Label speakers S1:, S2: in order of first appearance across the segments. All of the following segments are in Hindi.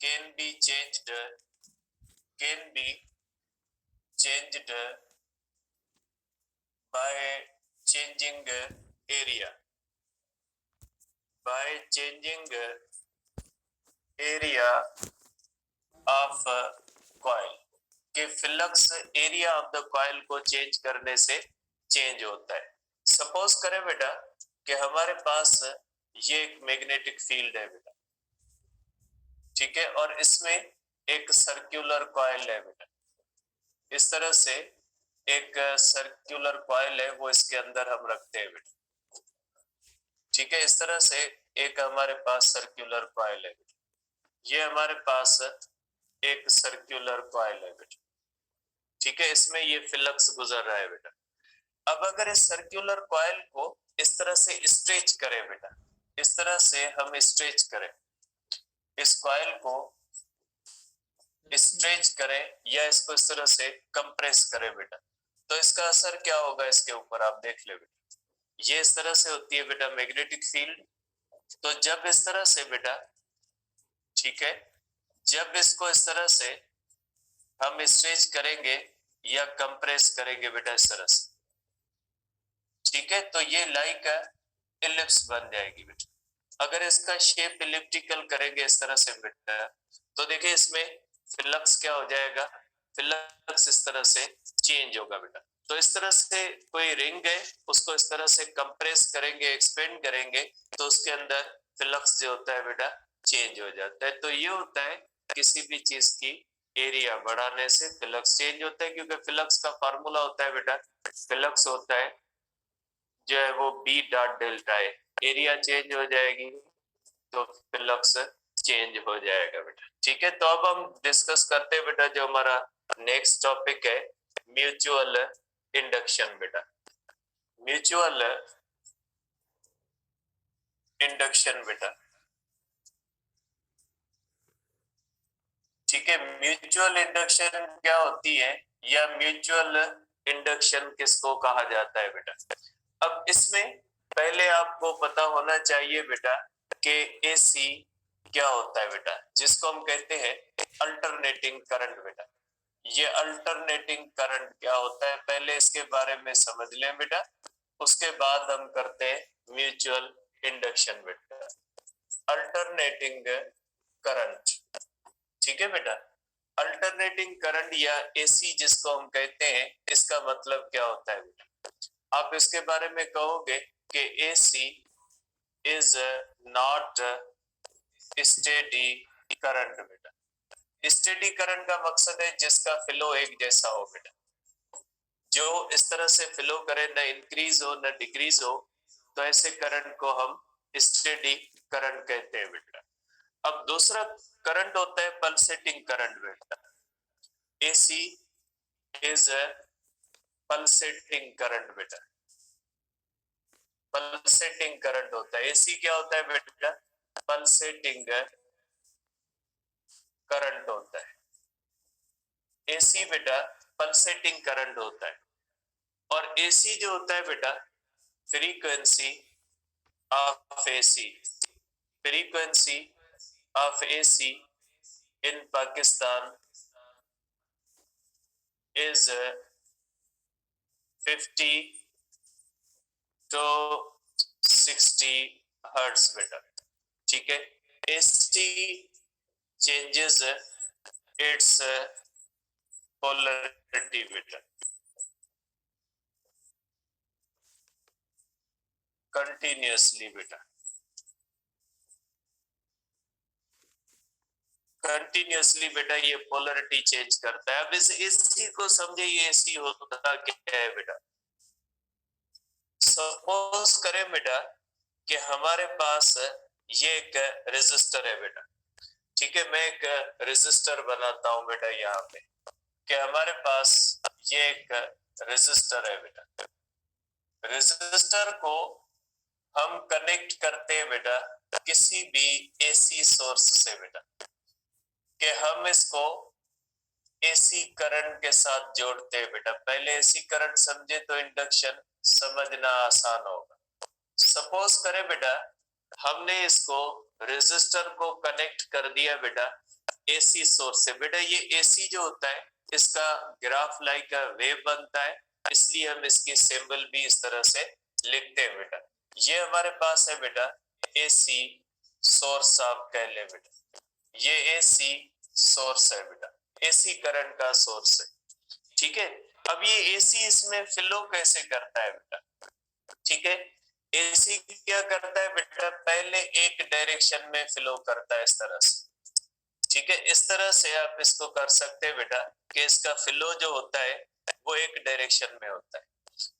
S1: can be changed by changing area of coil कि flux area of the coil को चेंज करने से चेंज होता है। सपोज करें बेटा कि हमारे पास ये एक मैग्नेटिक फील्ड है बेटा, ठीक है, और इसमें एक सर्कुलर कॉइल है बेटा। इस तरह से एक सर्कुलर कॉइल है, वो इसके अंदर हम रखते हैं बेटा, ठीक है। इस तरह से एक हमारे पास सर्कुलर कॉइल है बेटा, ये हमारे पास एक सर्कुलर कॉइल है बेटा, ठीक है। इसमें ये फ्लक्स गुजर रहा है बेटा। अब अगर इस सर्कुलर कॉइल को इस तरह से स्ट्रेच करें बेटा, इस तरह से हम स्ट्रेच करें, इस कॉइल को स्ट्रेच करें या इसको इस तरह से कंप्रेस करें बेटा, तो इसका असर क्या होगा इसके ऊपर आप देख ले बेटा। ये इस तरह से होती है बेटा मैग्नेटिक फील्ड। तो जब इस तरह से बेटा, ठीक है, जब इसको इस तरह से हम स्ट्रेच करेंगे या कंप्रेस करेंगे बेटा इस तरह से, ठीक है, तो ये लाइक इलिप्स बन जाएगी बेटा। अगर इसका शेप इलिप्टिकल करेंगे इस तरह से बेटा, तो देखिए इसमें फ्लक्स क्या हो जाएगा, फ्लक्स इस तरह से चेंज होगा बेटा। तो इस तरह से कोई रिंग है, उसको इस तरह से कंप्रेस करेंगे, एक्सपेंड करेंगे, तो उसके अंदर फ्लक्स जो होता है बेटा चेंज हो जाता है। तो ये होता है किसी भी चीज की एरिया बढ़ाने से फ्लक्स चेंज होता है, क्योंकि फ्लक्स का फार्मूला होता है बेटा, फ्लक्स होता है जो है वो बी डॉट डेल्टा है। एरिया चेंज हो जाएगी तो फ्लक्स चेंज हो जाएगा बेटा, ठीक है। तो अब हम डिस्कस करते हैं बेटा जो हमारा नेक्स्ट टॉपिक है, म्यूचुअल इंडक्शन बेटा। म्यूचुअल इंडक्शन बेटा, ठीक है। म्यूचुअल इंडक्शन क्या होती है या म्यूचुअल इंडक्शन किसको कहा जाता है बेटा। अब इसमें पहले आपको पता होना चाहिए बेटा कि एसी क्या होता है बेटा, जिसको हम कहते हैं अल्टरनेटिंग करंट बेटा। ये अल्टरनेटिंग करंट क्या होता है पहले इसके बारे में समझ लें बेटा, उसके बाद हम करते हैं म्यूचुअल इंडक्शन बेटा। अल्टरनेटिंग करंट, ठीक है बेटा। अल्टरनेटिंग करंट या एसी जिसको हम कहते हैं, इसका मतलब क्या होता है बेटा। आप इसके बारे में कहोगे कि AC is not steady current बेटा। स्टेडी करंट का मकसद है जिसका फ्लो एक जैसा हो बेटा, जो इस तरह से फ्लो करे, न इंक्रीज हो न डिक्रीज हो, तो ऐसे करंट को हम स्टेडी करंट कहते हैं बेटा। अब दूसरा करंट होता है पल्सेटिंग करंट बेटा। एसी इज पल्सेटिंग करंट बेटा, पल्सेटिंग करंट होता है। एसी क्या होता है बेटा, पल्सेटिंग करंट होता है। एसी बेटा पल्सेटिंग करंट होता है, और एसी जो होता है बेटा frequency of AC, frequency of AC in Pakistan is 50 to 60 hertz बेटा, ठीक है। एसी चेंजेस इट्स पोलरिटी बेटा कंटिन्यूअसली बेटा, कंटिन्यूअसली बेटा ये पोलरिटी चेंज करता है। अब इस एसी को समझे, ये एसी होता क्या है बेटा। सपोज करें बेटा कि हमारे पास ये एक रेजिस्टर है बेटा, ठीक है। मैं एक रेजिस्टर बनाता हूं बेटा यहाँ पे, कि हमारे पास ये एक रेजिस्टर है बेटा। रेजिस्टर को हम कनेक्ट करते हैं बेटा किसी भी एसी सोर्स से बेटा, कि हम इसको एसी करंट के साथ जोड़ते हैं बेटा। पहले एसी करंट समझे तो इंडक्शन समझना आसान होगा। सपोज करें बेटा हमने इसको रेजिस्टर को कनेक्ट कर दिया बेटा एसी सोर्स से। बेटा ये एसी जो होता है इसका ग्राफ लाइक वेव बनता है, इसलिए हम इसकी सिंबल भी इस तरह से लिखते हैं बेटा। ये हमारे पास है बेटा एसी सोर्स, आप कह ले बेटा ये एसी सोर्स है बेटा, एसी करंट का सोर्स है। ठीक है, अब ये एसी इसमें फ्लो कैसे करता है बेटा? ठीक है, एसी क्या करता है बेटा, पहले एक डायरेक्शन में फ्लो करता है इस तरह से। ठीक है, इस तरह से आप इसको कर सकते हैं बेटा कि इसका फ्लो जो होता है वो एक डायरेक्शन में होता है।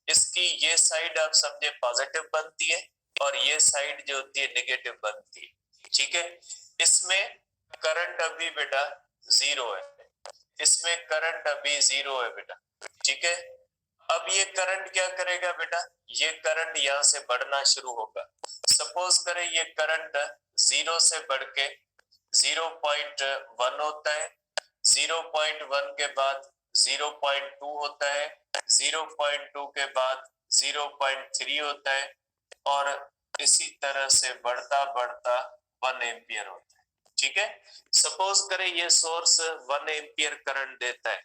S1: इसकी ये साइड आप समझे पॉजिटिव बनती है और ये साइड जो होती है नेगेटिव बनती है। ठीक है, इसमें करंट अभी बेटा जीरो है, इसमें करंट अभी जीरो है बेटा। ठीक है, अब ये करंट क्या करेगा बेटा, ये करंट यहां से बढ़ना शुरू होगा। सपोज करें ये करंट जीरो से बढ़ के 0.1 होता है, 0.1 के बाद 0.2 होता है, 0.2 के बाद 0.3 होता है और इसी तरह से बढ़ता बढ़ता 1 एम्पियर होता है। ठीक है, सपोज करें ये सोर्स 1 एम्पियर करंट देता है,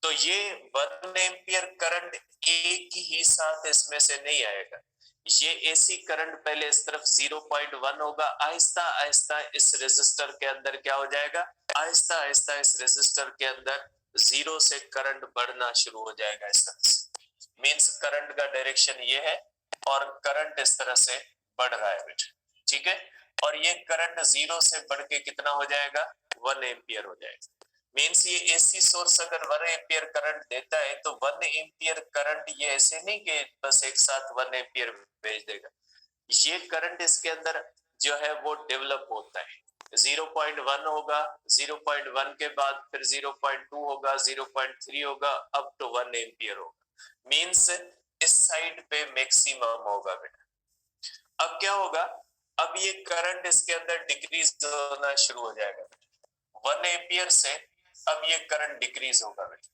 S1: तो ये 1 एम्पियर करंट एक ही साथ इसमें से नहीं आएगा। ये एसी करंट पहले इस तरफ 0.1 होगा, आहिस्ता आहिस्ता इस रेजिस्टर के अंदर क्या हो जाएगा, आहिस्ता आहिस्ता इस रेजिस्टर के अंदर जीरो से करंट बढ़ना शुरू हो जाएगा इस तरह से। मींस करंट का डायरेक्शन ये है और करंट इस तरह से बढ़ रहा है बेटा। ठीक है, और ये करंट जीरो से बढ़ के कितना हो जाएगा, 1 एम्पियर हो जाएगा। मींस ये एसी सोर्स अगर 1 एम्पियर करंट देता है तो 1 एम्पियर करंट ये ऐसे नहीं कि बस एक साथ 1 एम्पियर भेज देगा, ये करंट इसके अंदर जो है वो डेवलप होता है। 0.1 होगा, 0.1 के बाद फिर 0.2 होगा, 0.3 होगा, अप टू 1 एम्पियर होगा। मींस इस साइड पे मैक्सिमम होगा बेटा। अब क्या होगा, अब ये करंट इसके अंदर डिक्रीज होना शुरू हो जाएगा 1 एम्पियर से। अब ये करंट डिक्रीज होगा बेटा,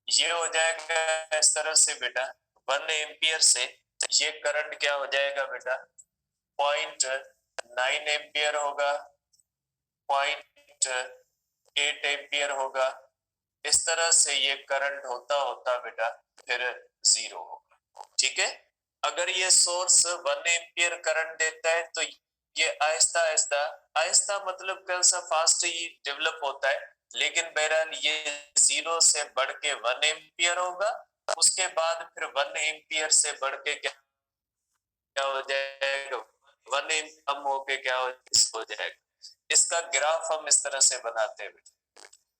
S1: ये हो जाएगा इस तरह से बेटा 1 एम्पियर से ये करंट क्या हो जाएगा बेटा 0.9 एम्पियर होगा, 0.8 एम्पियर होगा। इस तरह से ये करंट होता होता बेटा फिर जीरो होगा। ठीक है, अगर ये सोर्स 1 एम्पियर करंट देता है तो ये आहिस्ता आहिस्ता, आहिस्ता मतलब कौन सा फास्ट ही डेवलप होता है, लेकिन बहरहाल ये जीरो से बढ़ के 1 एम्पियर होगा, उसके बाद फिर 1 एम्पियर से बढ़ के क्या हो जाएगा, 1 एम्पियर कम होके क्या हो जाएगा। इसका ग्राफ हम इस तरह से बनाते हैं,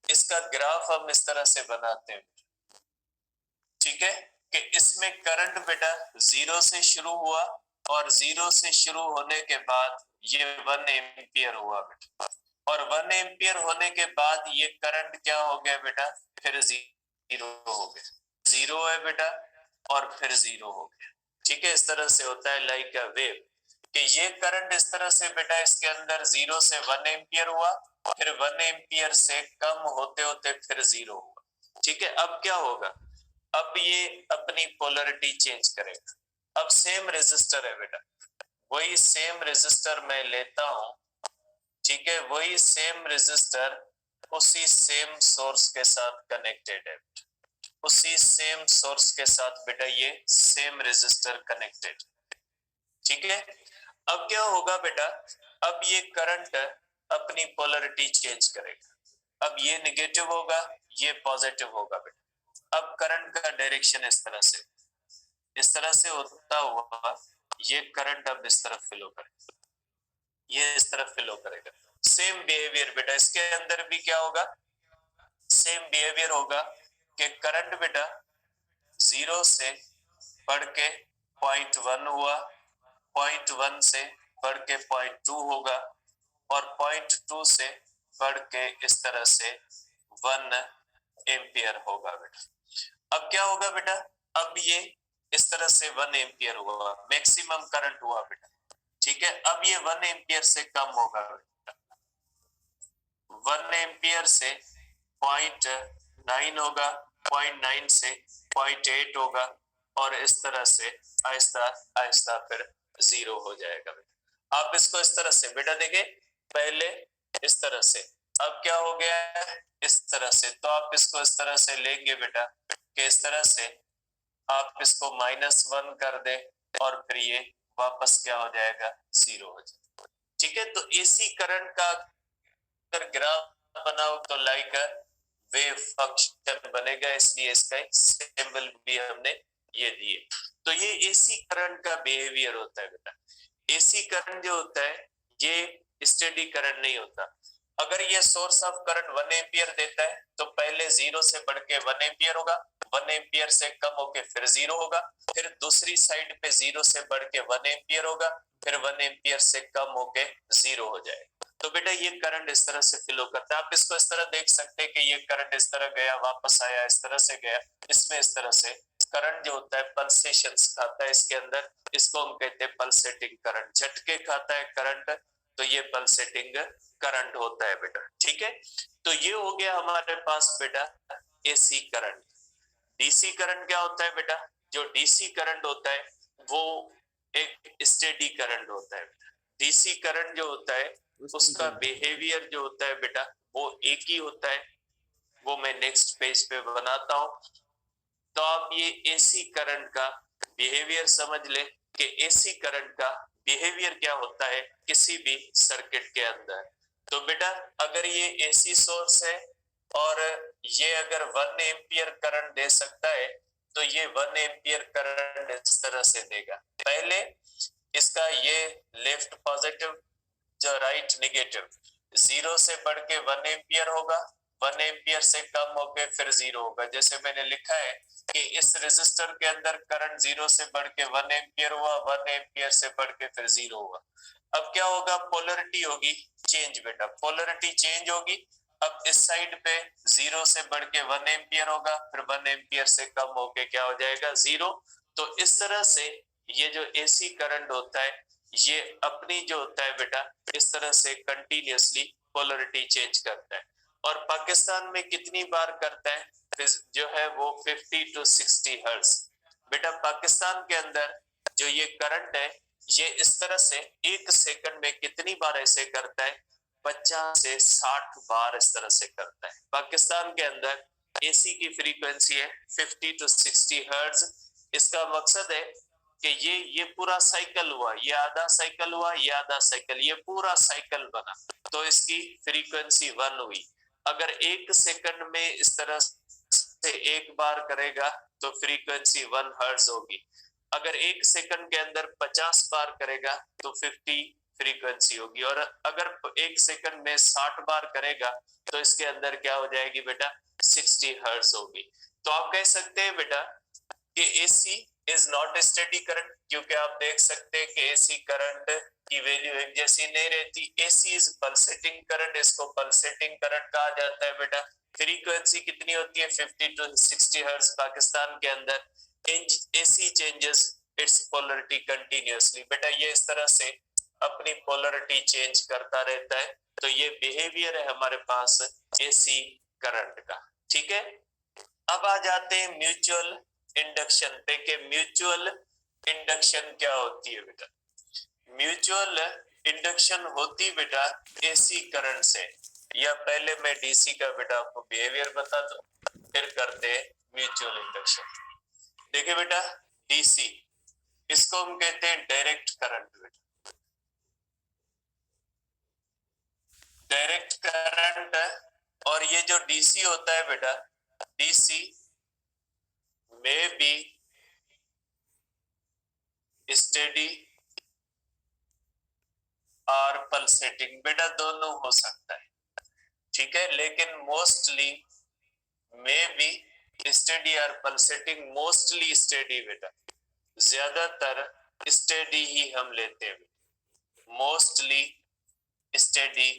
S1: इसका ग्राफ हम इस तरह से बनाते हैं। ठीक है, कि इसमें करंट बेटा जीरो से शुरू हुआ और जीरो से शुरू होने के बाद ये 1 एम्पियर हुआ बेटा, और 1 एम्पियर होने के बाद ये करंट क्या हो गया बेटा, फिर जीरो हो गया, जीरो है बेटा और फिर जीरो हो गया। ठीक है, इस तरह से होता है लाइक अ वेव, कि ये करंट इस तरह से बेटा इसके अंदर जीरो से 1 एम्पियर हुआ, फिर 1 एम्पियर से कम होते होते फिर जीरो हुआ। ठीक है, अब क्या होगा, अब ये अपनी पोलरिटी चेंज करेगा। अब सेम रेजिस्टर है बेटा, वही सेम रेजिस्टर मैं लेता हूं। ठीक है, वही सेम रेजिस्टर उसी सेम सोर्स के साथ कनेक्टेड है, उसी सेम सोर्स के साथ बेटा ये सेम रेजिस्टर कनेक्टेड। ठीक है, अब क्या होगा बेटा, अब ये करंट अपनी पोलरिटी चेंज करेगा, अब ये नेगेटिव होगा, ये पॉजिटिव होगा बेटा। अब करंट का डायरेक्शन इस तरह से होता हुआ ये करंट अब इस तरफ फ्लो करेगा, ये इस तरफ फ्लो करेगा। सेम बिहेवियर बेटा इसके अंदर भी क्या होगा, सेम बिहेवियर होगा कि करंट बेटा जीरो से बढ़ के 0.1 हुआ, 0.1 से बढ़ के 0.2 होगा और 0.2 से बढ़ के इस तरह से 1 एम्पियर होगा बेटा। अब क्या होगा बेटा, अब ये इस तरह से 1 एम्पियर हुआ, मैक्सिमम करंट हुआ बेटा। ठीक है, अब ये 1 एम्पियर से कम होगा बेटा, 1 एम्पियर से 0.9 होगा, 0.9 से 0.8 होगा और इस तरह से आहिस्ता आहिस्ता फिर जीरो हो जाएगा बेटा। आप इसको इस तरह से बेटा देखें, पहले इस तरह से अब क्या हो गया है इस तरह से, तो आप इसको इस तरह से लेंगे बेटा कि इस तरह से आप इसको -1 कर दे और फिर ये वापस क्या हो जाएगा 0 हो जाएगा। ठीक है, तो एसी करंट का अगर ग्राफ बनाओ तो लाइक वेव फंक्शन बनेगा, इसलिए इसका सिंबल भी हमने ये दिए। तो ये एसी करंट का बिहेवियर होता है बेटा। एसी करंट जो होता है ये स्टेडी करंट नहीं होता। अगर ये सोर्स ऑफ करंट 1 एम्पियर देता है तो पहले 0 से बढ़ के 1 एम्पियर होगा, 1 एम्पियर से कम होके फिर 0 होगा, फिर दूसरी साइड पे 0 से बढ़ के 1 एम्पियर होगा, फिर 1 एम्पियर से कम होके 0 हो जाएगा। तो बेटा ये करंट इस तरह से फ्लो करता है। आप इसको इस तरह देख सकते हैं कि ये करंट इस तरह गया, वापस आया, इस तरह से गया, इसमें इस तरह से करंट जो होता है पल्सेशंस खाता है इसके अंदर, इसको हम कहते हैं पल्सेटिंग करंट। झटके खाता है करंट, तो ये पल्सेटिंग करंट होता है बेटा। ठीक है, तो ये हो गया हमारे पास बेटा एसी करंट। डीसी करंट क्या होता है बेटा? जो डीसी करंट होता है वो एक स्टेडी करंट होता है। डीसी करंट जो होता है उसका बिहेवियर जो होता है बेटा वो एक ही होता है, वो मैं नेक्स्ट पेज पे बनाता हूं। तो आप ये एसी करंट का बिहेवियर समझ ले कि एसी करंट का बिहेवियर क्या होता है किसी भी सर्किट के अंदर। तो बेटा अगर ये एसी सोर्स है और ये अगर 1 एम्पियर करंट दे सकता है तो ये 1 एम्पियर करंट इस तरह से देगा। पहले इसका ये लेफ्ट पॉजिटिव जो राइट नेगेटिव 0 से बढ़ के 1 एम्पियर होगा, 1 एम्पियर से कम होके फिर 0 होगा। जैसे मैंने लिखा है कि इस रेजिस्टर के अंदर करंट 0 से बढ़ के 1 एम्पियर हुआ, 1 एम्पियर से बढ़ के फिर 0 हुआ। अब क्या होगा? पोलरिटी होगी चेंज बेटा, पोलरिटी चेंज होगी। अब इस साइड पे 0 से बढ़ के 1 एम्पियर होगा, फिर 1 एम्पियर से कम होके क्या हो जाएगा 0। तो इस तरह से ये जो एसी करंट होता है ये अपनी जो होता है बेटा इस तरह से कंटिन्यूअसली पोलरिटी चेंज करता है। और पाकिस्तान में कितनी बार करता है जो है वो 50 to 60 हर्ट्ज। बेटा पाकिस्तान के अंदर जो ये करंट है ये इस तरह से 1 सेकंड में कितनी बार ऐसे करता है? 50 से 60 बार इस तरह से करता है। पाकिस्तान के अंदर एसी की फ्रीक्वेंसी है 50 to 60 हर्ट्ज। इसका मकसद है कि ये पूरा साइकिल हुआ, ये आधा साइकिल हुआ, ये आधा साइकिल, ये पूरा साइकिल बना, तो इसकी फ्रीक्वेंसी 1 हुई। अगर 1 सेकंड में इस तरह से एक बार करेगा तो फ्रीक्वेंसी 1 हर्ट्ज होगी। अगर 1 सेकंड के अंदर 50 बार करेगा तो 50 फ्रीक्वेंसी होगी। और अगर 1 सेकंड में 60 बार करेगा तो इसके अंदर क्या हो जाएगी बेटा 60 हर्ट्ज होगी। तो आप कह सकते हैं बेटा कि AC is not steady current, क्योंकि आप देख सकते हैं कि एसी करंट की वैल्यू एक जैसी नहीं रहती। एसी इज पल्सेटिंग करंट, इसको पल्सेटिंग करंट कहा जाता है बेटा। फ्रीक्वेंसी कितनी होती है 50 to 60 हर्ट्ज पाकिस्तान के अंदर। AC changes it's polarity continuously. बेटा ये इस तरह से अपनी पोलरिटी चेंज करता रहता है। तो ये बिहेवियर है हमारे पास एसी करंट का। ठीक है, अब आ जाते हैं म्यूचुअल इंडक्शन पे कि म्यूचुअल इंडक्शन क्या होती है बेटा। म्यूचुअल इंडक्शन होती बेटा एसी करंट से, या पहले मैं डीसी का बेटा आपको बिहेवियर बता दूं फिर करते हैं म्यूचुअल इंडक्शन। देखिए बेटा डीसी इसको हम कहते हैं डायरेक्ट करंट बेटा, डायरेक्ट करंट। और ये जो डीसी होता है बेटा डीसी में भी स्टेडी और पल्सेटिंग, बेटा दोनों हो सकता है। ठीक है, लेकिन मोस्टली में भी स्टेडी और पल्सेटिंग, मोस्टली स्टेडी बेटा, ज्यादातर स्टेडी ही हम लेते हैं। मोस्टली स्टेडी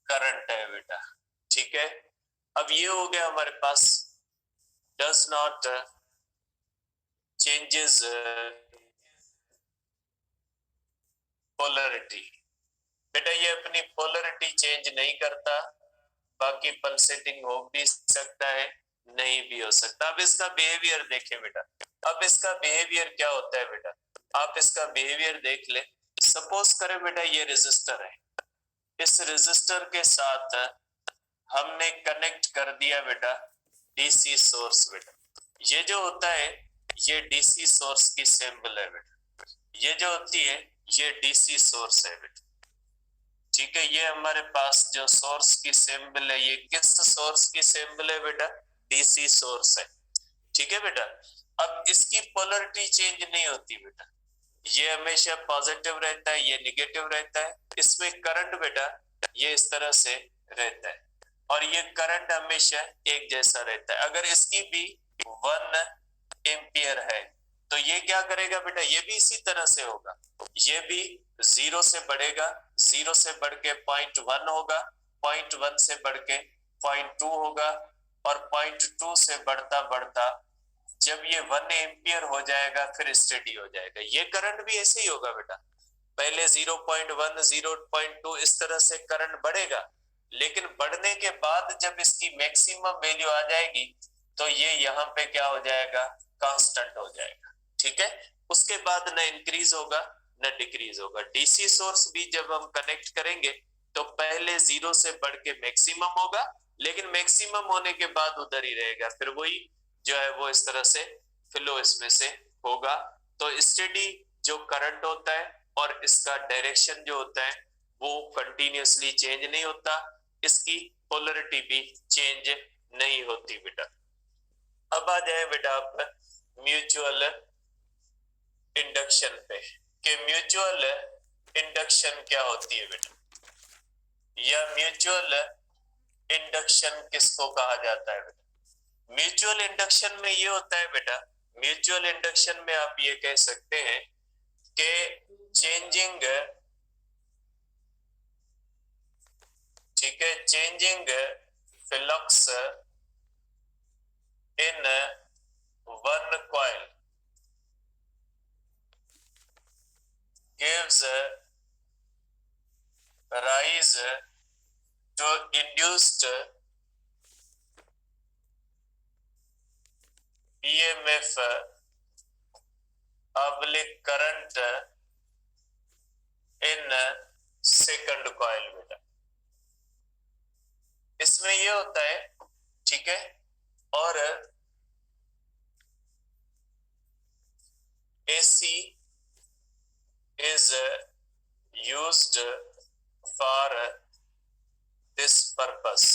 S1: करंट है बेटा। ठीक है, अब ये हो गया हमारे पास डज नॉट चेंजेस पोलरिटी। बेटा ये अपनी पोलरिटी चेंज नहीं करता, बाकी पल्सेटिंग हो भी सकता है नहीं भी हो सकता। अब इसका बिहेवियर देखें बेटा, अब इसका बिहेवियर क्या होता है बेटा, आप इसका बिहेवियर देख ले। सपोज करें बेटा ये रेजिस्टर है, इस रेजिस्टर के साथ हमने कनेक्ट कर दिया बेटा डीसी सोर्स बेटा। ये जो होता है ये डीसी सोर्स की सिंबल है बेटा, ये जो होती है ये डीसी सोर्स है बेटा। ठीक है, ये हमारे पास जो सोर्स की सिंबल है ये किस सोर्स की सिंबल है बेटा? डीसी सोर्स है। ठीक है बेटा, अब इसकी पोलरिटी चेंज नहीं होती बेटा, ये हमेशा पॉजिटिव रहता है, ये निगेटिव रहता है। इसमें करंट बेटा ये इस तरह से रहता है और ये करंट हमेशा एक जैसा रहता है। अगर इसकी भी 1 एम्पियर है तो ये क्या करेगा बेटा? ये भी इसी तरह से होगा, ये भी 0 से बढ़ेगा, 0 से बढ़ के 0.1 होगा, 0.1 से बढ़ के 0.2 होगा और 0.2 से बढ़ता बढ़ता जब ये 1 एम्पियर हो जाएगा फिर स्टेडी हो जाएगा। ये करंट भी ऐसे ही होगा बेटा, पहले 0.1 0.2 इस तरह से करंट बढ़ेगा, लेकिन बढ़ने के बाद जब इसकी मैक्सिमम वैल्यू आ जाएगी तो ये यहाँ पे क्या हो जाएगा? कांस्टेंट हो जाएगा। ठीक है, उसके बाद न इंक्रीज होगा न डिक्रीज होगा। डीसी सोर्स भी जब हम कनेक्ट करेंगे तो पहले 0 से बढ़ के मैक्सिमम होगा, लेकिन मैक्सिमम होने के बाद उधर ही रहेगा, फिर वही जो है वो इस तरह से फ्लो इसमें से होगा। तो स्टेडी जो करंट होता है और इसका डायरेक्शन जो होता है वो कंटिन्यूअसली चेंज नहीं होता, इसकी पोलरिटी भी चेंज नहीं होती बेटा। अब आ जाए बेटा आप म्यूचुअल इंडक्शन पे कि म्यूचुअल इंडक्शन क्या होती है बेटा, या म्यूचुअल इंडक्शन किसको कहा जाता है बेटा? म्यूचुअल इंडक्शन में ये होता है बेटा, म्यूचुअल इंडक्शन में आप ये कह सकते हैं कि चेंजिंग, ठीक है, changing flux in one coil gives rise to induced EMF oblique current in second coil बेटा। इसमें ये होता है, ठीक है, और AC is used for this purpose।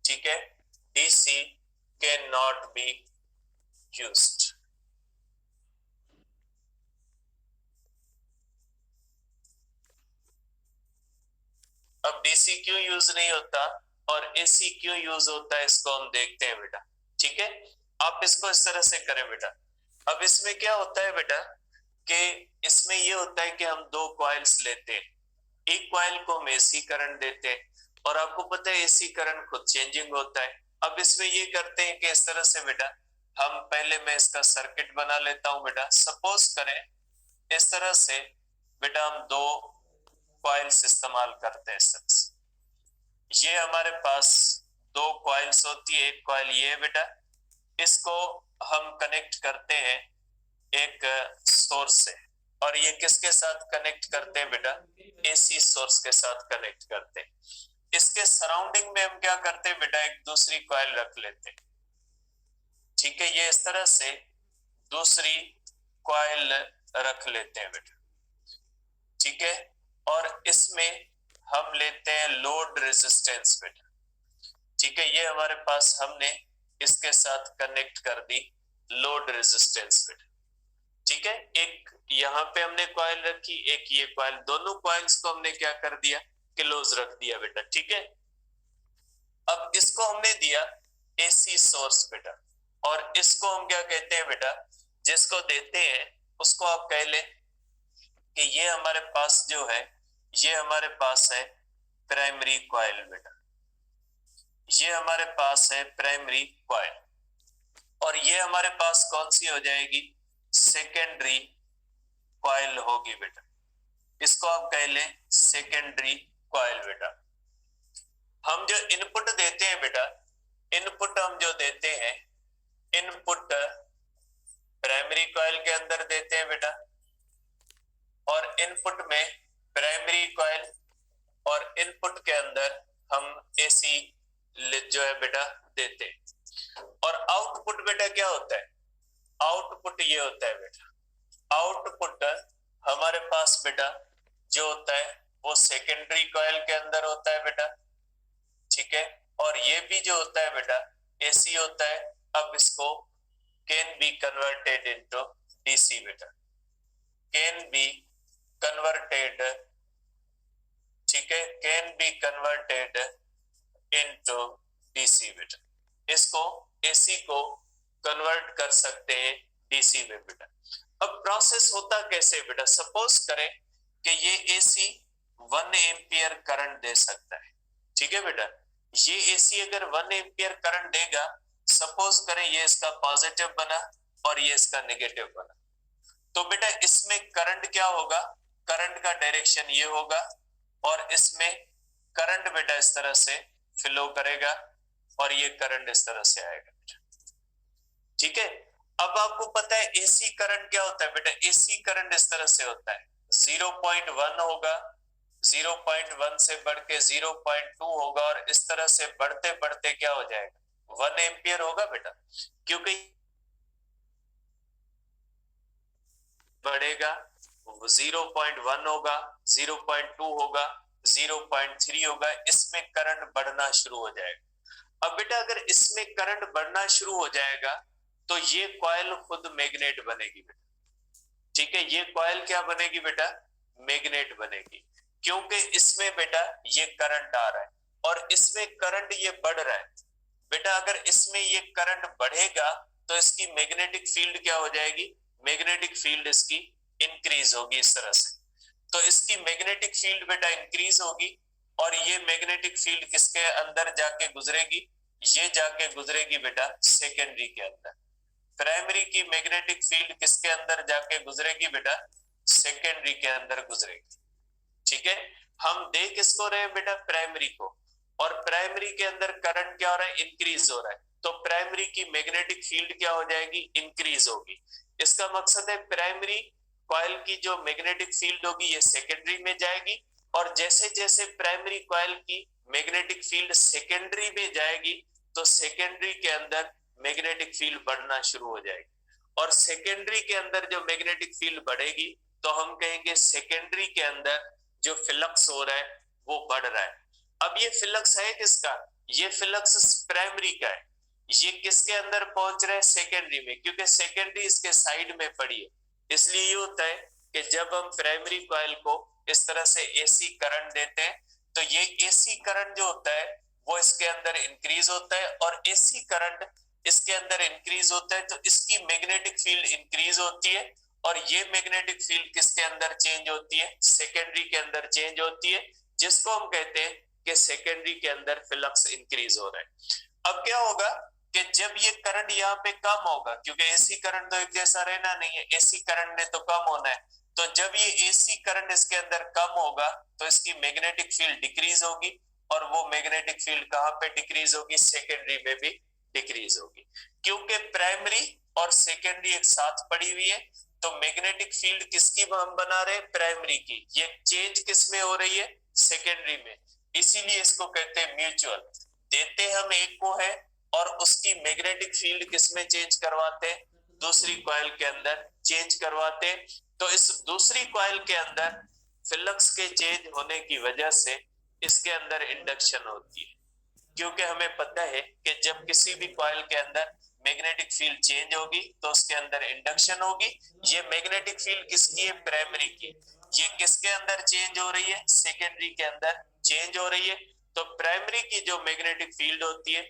S1: ठीक है, DC cannot be used। अब DC क्यों यूज नहीं होता और AC क्यों यूज होता है इसको हम देखते हैं बेटा। ठीक है, आप इसको इस तरह से करें बेटा। अब इसमें क्या होता है बेटा कि इसमें ये होता है कि हम 2 कॉइल्स लेते हैं, एक कॉइल को हम AC करंट देते हैं और आपको पता है AC करंट खुद चेंजिंग होता है। अब इसमें ये करते हैं कि इस तरह से बेटा, हम पहले मैं इसका सर्किट बना लेता हूं बेटा। सपोज करें इस तरह से बेटा हम 2 कॉइल्स इस्तेमाल करते हैं इस तरह से। ये हमारे पास 2 कॉइल्स होती है, एक कॉइल ये है बेटा, इसको हम कनेक्ट करते हैं एक सोर्स से और ये किसके साथ कनेक्ट करते हैं बेटा? AC सोर्स के साथ कनेक्ट करते हैं। इसके सराउंडिंग में हम क्या करते हैं बेटा? एक दूसरी कॉइल रख लेते हैं। ठीक है, ये इस तरह से दूसरी कॉइल रख लेते हैं बेटा। ठीक है, और इसमें हम लेते हैं लोड रेजिस्टेंस बेटा। ठीक है, ये हमारे पास हमने इसके साथ कनेक्ट कर दी लोड रेजिस्टेंस बेटा। ठीक है, एक यहाँ पे हमने कॉइल रखी, एक ये कॉइल, दोनों कॉइल्स को हमने क्या कर दिया? क्लोज रख दिया बेटा। ठीक है, अब इसको हमने दिया AC सोर्स बेटा और इसको हम क्या कहते हैं बेटा? जिसको देते हैं उसको आप कह ले कि ये हमारे पास जो है ये हमारे पास है प्राइमरी कॉइल बेटा, ये हमारे पास है प्राइमरी कॉइल और ये हमारे पास कौन सी हो जाएगी? सेकेंडरी कॉइल होगी बेटा। इसको आप कह लें सेकेंडरी कॉइल बेटा। हम जो इनपुट देते हैं बेटा, इनपुट हम जो देते हैं, इनपुट प्राइमरी कॉइल के अंदर देते हैं बेटा इनपुट में प्राइमरी कॉइल और इनपुट के अंदर हम एसी जो है बेटा देते हैं। और आउटपुट बेटा क्या होता है? आउटपुट ये होता है बेटा, आउटपुट हमारे पास बेटा जो होता है वो सेकेंडरी कॉइल के अंदर होता है बेटा, ठीक है। और ये भी जो होता है बेटा एसी होता है। अब इसको can be converted into DC बेटा, कैन बी कन्वर्टेड, ठीक है, can be converted into DC बेटा। इसको एसी को कन्वर्ट कर सकते हैं डीसी में बेटा। अब प्रोसेस होता कैसे बेटा? सपोज करें कि ये एसी 1 एम्पियर करंट दे सकता है, ठीक है बेटा। ये एसी अगर 1 एम्पियर करंट देगा, सपोज करें ये इसका पॉजिटिव बना और ये इसका नेगेटिव बना, तो बेटा इसमें करंट क्या होगा? करंट का डायरेक्शन ये होगा और इसमें करंट बेटा इस तरह से फ्लो करेगा और ये करंट इस तरह से आएगा, ठीक है। अब आपको पता है एसी करंट क्या होता है बेटा? एसी करंट इस तरह से होता है, 0.1 होगा, 0.1 से बढ़ के 0.2 होगा और इस तरह से बढ़ते बढ़ते क्या हो जाएगा? 1 एम्पियर होगा बेटा, क्योंकि बढ़ेगा 0.1 होगा, 0.2 होगा, 0.3 होगा, इसमें करंट बढ़ना शुरू हो जाएगा। अब बेटा अगर इसमें करंट बढ़ना शुरू हो जाएगा तो ये कॉइल खुद मैग्नेट बनेगी बेटा, ठीक है। ये कॉइल क्या बनेगी बेटा? मैग्नेट बनेगी, क्योंकि इसमें बेटा ये करंट आ रहा है और इसमें करंट ये बढ़ रहा है बेटा। अगर इसमें ये करंट बढ़ेगा तो इसकी मैग्नेटिक फील्ड क्या हो जाएगी? मैग्नेटिक फील्ड इसकी इंक्रीज होगी इस तरह से। तो इसकी मैग्नेटिक फील्ड बेटा इंक्रीज होगी और ये मैग्नेटिक फील्ड किसके अंदर जाके गुजरेगी? ये जाके गुजरेगी बेटा सेकेंडरी के अंदर। प्राइमरी की मैग्नेटिक फील्ड किसके अंदर जाके गुजरेगी बेटा? सेकेंडरी के अंदर गुजरेगी, ठीक है। हम देख किसको रहे हैं बेटा? प्राइमरी को। और प्राइमरी के अंदर करंट क्या हो रहा है? इंक्रीज हो रहा है, तो प्राइमरी की मैग्नेटिक फील्ड क्या हो जाएगी? इंक्रीज होगी। इसका मकसद है प्राइमरी कॉइल की जो मैग्नेटिक फील्ड होगी ये सेकेंडरी में जाएगी और जैसे जैसे प्राइमरी कॉइल की मैग्नेटिक फील्ड सेकेंडरी में जाएगी तो सेकेंडरी के अंदर मैग्नेटिक फील्ड बढ़ना शुरू हो जाएगी। और सेकेंडरी के अंदर जो मैग्नेटिक फील्ड बढ़ेगी तो हम कहेंगे सेकेंडरी के अंदर जो फ्लक्स हो रहा है वो बढ़ रहा है। अब ये फ्लक्स है किसका? ये फ्लक्स प्राइमरी का है। ये किसके अंदर पहुंच रहा है? सेकेंडरी में, क्योंकि सेकेंडरी इसके साइड में पड़ी है। इसलिए ये होता है कि जब हम प्राइमरी कॉइल को इस तरह से एसी करंट देते हैं तो ये एसी करंट जो होता है वो इसके अंदर इंक्रीज होता है और एसी करंट इसके अंदर इंक्रीज होता है तो इसकी मैग्नेटिक फील्ड इंक्रीज होती है और ये मैग्नेटिक फील्ड किसके अंदर चेंज होती है? सेकेंडरी के अंदर चेंज होती है, जिसको हम कहते हैं कि सेकेंडरी के अंदर फ्लक्स इंक्रीज हो रहा है। अब क्या होगा कि जब ये करंट यहाँ पे कम होगा, क्योंकि एसी करंट तो एक जैसा रहना नहीं है, एसी करंट ने तो कम होना है, तो जब ये एसी करंट इसके अंदर कम होगा तो इसकी मैग्नेटिक फील्ड डिक्रीज होगी और वो मैग्नेटिक फील्ड कहाँ पे डिक्रीज होगी? सेकेंडरी में भी डिक्रीज होगी। क्योंकि प्राइमरी और सेकेंडरी एक साथ पड़ी हुई है तो मैग्नेटिक फील्ड किसकी हम बना रहे हैं? प्राइमरी की। ये चेंज किस में हो रही है? सेकेंडरी में। इसीलिए इसको कहते हैं म्यूचुअल। देते हम एक को है और उसकी मैग्नेटिक फील्ड किस में चेंज करवाते हैं? दूसरी कॉइल के अंदर चेंज करवाते हैं। तो इस दूसरी कॉइल के अंदर फ्लक्स के चेंज होने की वजह से इसके अंदर इंडक्शन होती है, क्योंकि हमें पता है कि जब किसी भी कॉइल के अंदर मैग्नेटिक फील्ड चेंज होगी तो उसके अंदर इंडक्शन होगी। ये मैग्नेटिक फील्ड किसकी है? प्राइमरी की। ये किसके अंदर चेंज हो रही है? सेकेंडरी के अंदर चेंज हो रही है। तो प्राइमरी की जो मैग्नेटिक फील्ड होती है,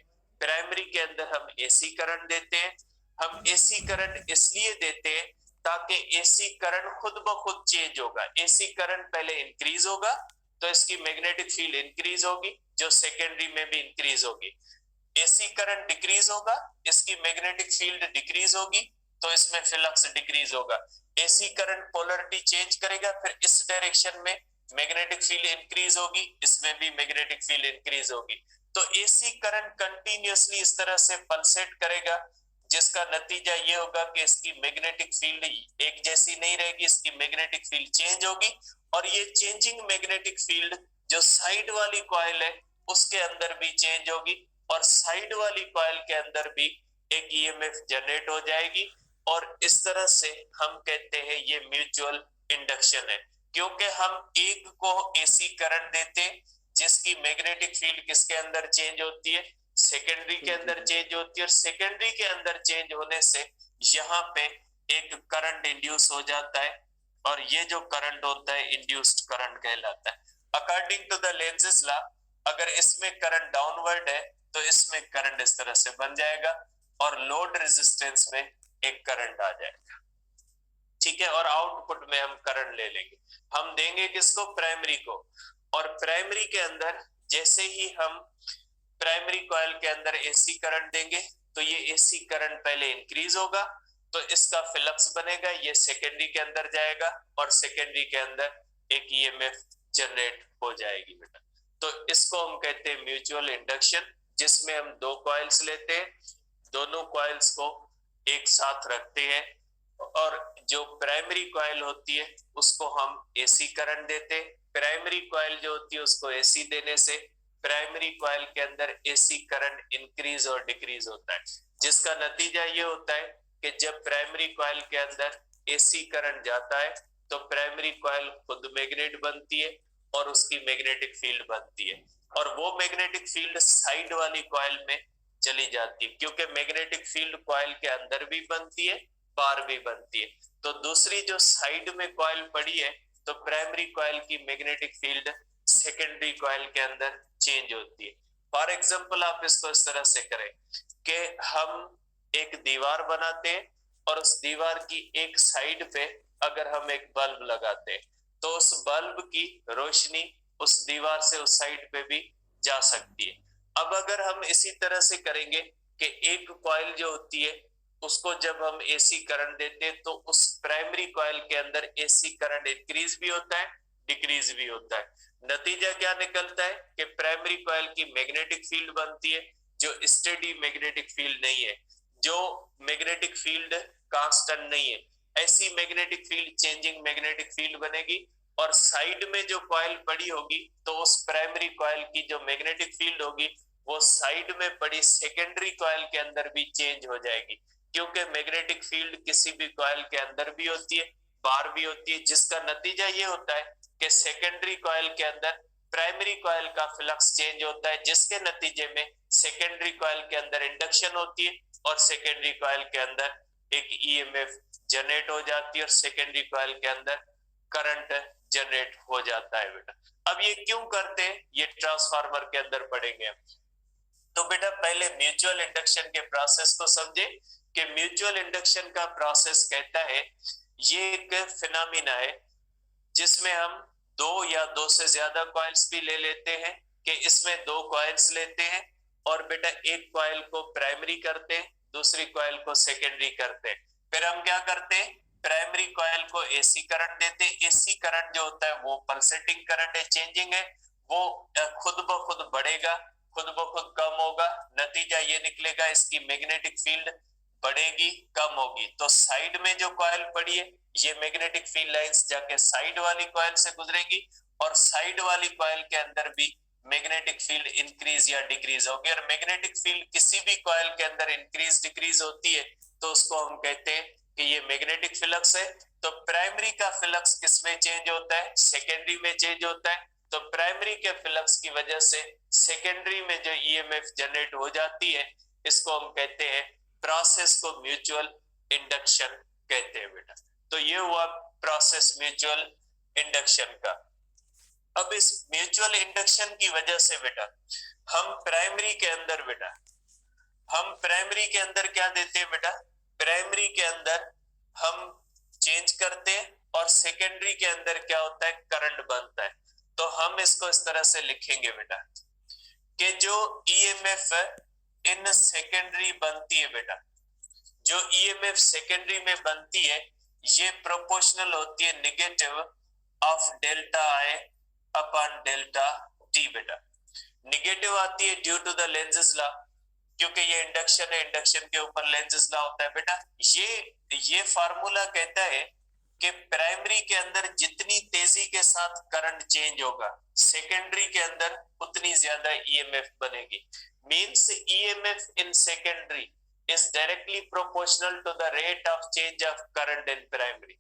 S1: प्राइमरी के अंदर हम एसी करंट देते हैं। हम एसी करंट इसलिए देते हैं ताकि एसी करंट खुद ब खुद चेंज होगा। एसी करंट पहले इंक्रीज होगा तो इसकी मैग्नेटिक फील्ड इंक्रीज होगी, जो सेकेंडरी में भी इंक्रीज होगी। एसी करंट डिक्रीज होगा, इसकी मैग्नेटिक फील्ड डिक्रीज होगी तो इसमें फ्लक्स डिक्रीज होगा। एसी करंट पोलरिटी चेंज करेगा, फिर इस डायरेक्शन में मैग्नेटिक फील्ड इंक्रीज होगी, इसमें भी मैग्नेटिक फील्ड इंक्रीज होगी। तो एसी करंट कंटिन्यूअसली इस तरह से पल्सेट करेगा। जिसका नतीजा ये होगा कि इसकी मैग्नेटिक फील्ड एक जैसी नहीं रहेगी, इसकी मैग्नेटिक फील्ड चेंज होगी, और ये चेंजिंग मैग्नेटिक फील्ड जो साइड वाली कॉइल है उसके अंदर भी चेंज होगी, और साइड वाली कॉइल के अंदर भी एक ईएमएफ जनरेट हो जाएगी, और इस तरह से हम कहते हैं ये म्यूचुअल इंडक्शन है। क्योंकि हम एक को एसी करंट देते हैं जिसकी मैग्नेटिक फील्ड किसके अंदर चेंज होती है, सेकेंडरी के अंदर चेंज होती है, और सेकेंडरी के अंदर चेंज होने से यहाँ पे एक करंट इंड्यूस हो जाता है, और ये जो करंट होता है इंड्यूस्ड करंट कहलाता है। अकॉर्डिंग टू द लेंज़ेस लॉ, अगर इसमें करंट डाउनवर्ड है तो इसमें करंट इस तरह से बन जाएगा, और लोड रेजिस्टेंस में एक करंट आ जाएगा, ठीक है। और आउटपुट में हम करंट ले लेंगे, हम देंगे किसको, प्राइमरी को, और प्राइमरी के अंदर जैसे ही हम प्राइमरी कॉइल के अंदर एसी करंट देंगे तो ये एसी करंट पहले इंक्रीज होगा, तो इसका फ्लक्स बनेगा, ये सेकेंडरी के अंदर जाएगा, और सेकेंडरी के अंदर एक ईएमएफ जनरेट हो जाएगी बेटा। तो इसको हम कहते हैं म्यूचुअल इंडक्शन, जिसमें हम दो कॉइल्स लेते हैं, दोनों कॉइल्स को एक साथ रखते हैं, और जो प्राइमरी कॉइल होती है उसको हम एसी करंट देते हैं। प्राइमरी कॉइल जो होती है उसको एसी देने से प्राइमरी कॉइल के अंदर एसी करंट इंक्रीज और डिक्रीज होता है, जिसका नतीजा ये होता है कि जब प्राइमरी कॉइल के अंदर एसी करंट जाता है तो प्राइमरी कॉइल खुद मैग्नेट बनती है और उसकी मैग्नेटिक फील्ड बनती है, और वो मैग्नेटिक फील्ड साइड वाली कॉइल में चली जाती है, क्योंकि मैग्नेटिक फील्ड कॉइल के अंदर भी बनती है, बाहर भी बनती है। तो दूसरी जो साइड में कॉइल पड़ी है, तो प्राइमरी कॉइल की मैग्नेटिक फील्ड सेकेंडरी कॉइल के अंदर चेंज होती है। फॉर एग्जांपल आप इसको इस तरह से करें कि हम एक दीवार बनाते हैं, और उस दीवार की एक साइड पे अगर हम एक बल्ब लगाते हैं तो उस बल्ब की रोशनी उस दीवार से उस साइड पे भी जा सकती है। अब अगर हम इसी तरह से करेंगे कि एक कॉइल जो होती है उसको जब हम एसी करंट देते हैं तो उस प्राइमरी कॉइल के अंदर एसी करंट इंक्रीज भी होता है, डिक्रीज भी होता है। नतीजा क्या निकलता है कि प्राइमरी कॉइल की मैग्नेटिक फील्ड बनती है जो स्टेडी मैग्नेटिक फील्ड नहीं है, जो मैग्नेटिक फील्ड कांस्टेंट नहीं है, ऐसी magnetic field changing magnetic field बनेगी, और साइड में जो कॉइल पड़ी होगी तो उस प्राइमरी कॉइल की जो मैग्नेटिक फील्ड होगी वो साइड में पड़ी सेकेंडरी कॉइल के अंदर भी चेंज हो जाएगी, क्योंकि मैग्नेटिक फील्ड किसी भी कॉइल के अंदर भी होती है, बाहर भी होती है, जिसका नतीजा ये होता है कि सेकेंडरी कॉइल के अंदर प्राइमरी कॉइल का फ्लक्स चेंज होता है, जिसके नतीजे में सेकेंडरी कॉइल के अंदर इंडक्शन होती है, और सेकेंडरी कॉइल के अंदर एक ईएमएफ जनरेट हो जाती है, और सेकेंडरी कॉइल के अंदर करंट जनरेट हो जाता है बेटा। अब ये क्यों करते हैं, ये ट्रांसफार्मर के अंदर पढ़ेंगे हम। तो बेटा पहले म्यूचुअल इंडक्शन के प्रोसेस को समझे कि म्यूचुअल इंडक्शन का प्रोसेस कहता है ये एक फिनोमिना है जिसमें हम दो या दो से ज्यादा कॉइल्स भी ले लेते हैं, कि इसमें दो कॉइल्स लेते हैं और बेटा एक कॉइल को प्राइमरी करते हैं, दूसरी कॉइल को सेकेंडरी करते हैं। फिर हम क्या करते हैं, प्राइमरी कॉइल को एसी करंट देते हैं। एसी करंट जो होता है वो पल्सेटिंग करंट है, चेंजिंग है, वो खुद ब खुद बढ़ेगा, खुद ब खुद कम होगा, नतीजा ये निकलेगा इसकी मैग्नेटिक फील्ड बढ़ेगी, कम होगी। तो साइड में जो कॉइल पड़ी है ये मैग्नेटिक फील्ड लाइंस जाके साइड वाली कॉइल से गुजरेंगी, और साइड वाली कॉइल के अंदर भी मैग्नेटिक फील्ड इंक्रीज या डिक्रीज होगी। और मैग्नेटिक फील्ड किसी भी कॉइल के अंदर इंक्रीज डिक्रीज होती है तो उसको हम कहते हैं कि ये मैग्नेटिक फ्लक्स है। तो प्राइमरी का फ्लक्स किसमें चेंज होता है, सेकेंडरी में चेंज होता है। तो प्राइमरी के फ्लक्स की वजह से सेकेंडरी में जो ईएमएफ जनरेट हो जाती है इसको हम कहते हैं, प्रोसेस को म्यूचुअल इंडक्शन कहते हैं बेटा। तो ये हुआ प्रोसेस म्यूचुअल इंडक्शन का। अब इस म्यूचुअल इंडक्शन की वजह से बेटा हम प्राइमरी के अंदर क्या देते हैं बेटा, प्राइमरी के अंदर हम चेंज करते हैं, और सेकेंडरी के अंदर क्या होता है, करंट बनता है। तो हम इसको इस तरह से लिखेंगे बेटा कि जो ईएमएफ इन सेकेंडरी बनती है बेटा, जो ईएमएफ सेकेंडरी में बनती है ये प्रोपोर्शनल होती है negative of delta I upon delta T बेटा। नेगेटिव आती है ड्यू टू द लेंज़ेस लॉ, क्योंकि ये इंडक्शन है, इंडक्शन के ऊपर लेंज़ेस लॉ होता है बेटा। ये फार्मूला कहता है कि प्राइमरी के अंदर जितनी तेजी के साथ करंट चेंज होगा, सेकेंडरी के अंदर उतनी ज्यादा ईएमएफ बनेगी। Means EMF in secondary is directly proportional to the rate of change of current in primary.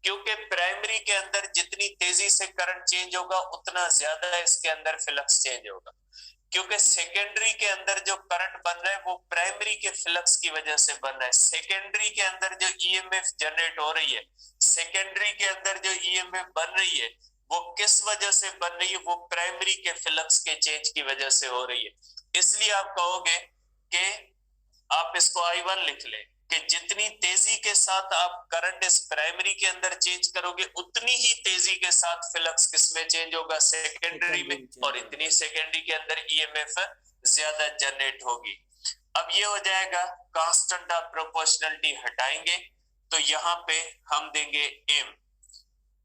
S1: क्योंकि प्राइमरी के अंदर जितनी तेजी से करंट चेंज होगा उतना ज्यादा इसके अंदर फ्लक्स चेंज होगा। क्योंकि सेकेंडरी के अंदर जो करंट बन रहा है वो प्राइमरी के फ्लक्स की वजह से बन रहा है। सेकेंडरी के अंदर जो ईएमएफ जनरेट हो रही है, सेकेंडरी के अंदर जो ईएमएफ बन रही है वो किस वजह से बन रही है? वो प्राइमरी के फ्लक्स के चेंज की वजह से हो रही है। इसलिए आप कहोगे कि आप इसको I1 लिख लें कि जितनी तेजी के साथ आप करंट इस प्राइमरी के अंदर चेंज करोगे उतनी ही तेजी के साथ फ्लक्स किसमें चेंज होगा? सेकेंडरी में। और इतनी सेकेंडरी के अंदर ईएमएफ ज्यादा जनरेट होगी। अब ये हो जाएगा, कांस्टेंट ऑफ प्रोपोर्शनलिटी हटाएंगे तो यहाँ पे हम देंगे एम,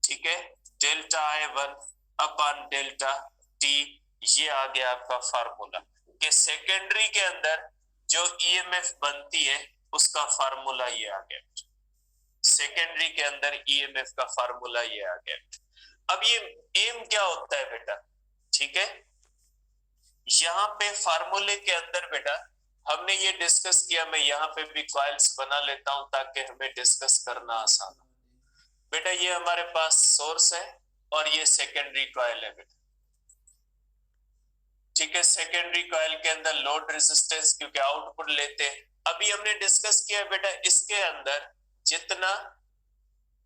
S1: ठीक है, delta I1 upon delta T. ये आ गया आपका फार्मूला कि सेकेंडरी के अंदर जो ईएमएफ बनती है उसका फार्मूला ये आ गया। सेकेंडरी के अंदर ईएमएफ का फार्मूला ये आ गया। अब ये एम क्या होता है बेटा? ठीक है, यहाँ पे फार्मूले के अंदर बेटा हमने ये डिस्कस किया। मैं यहाँ पे भी कॉइल्स बना लेता हूं ताकि हमें डिस्कस करना आसान हो। बेटा ये हमारे पास सोर्स है और ये सेकेंडरी कॉइल है बेटा, ठीक है। सेकेंडरी कॉइल के अंदर लोड रेजिस्टेंस क्योंकि आउटपुट लेते हैं। अभी हमने डिस्कस किया बेटा इसके अंदर जितना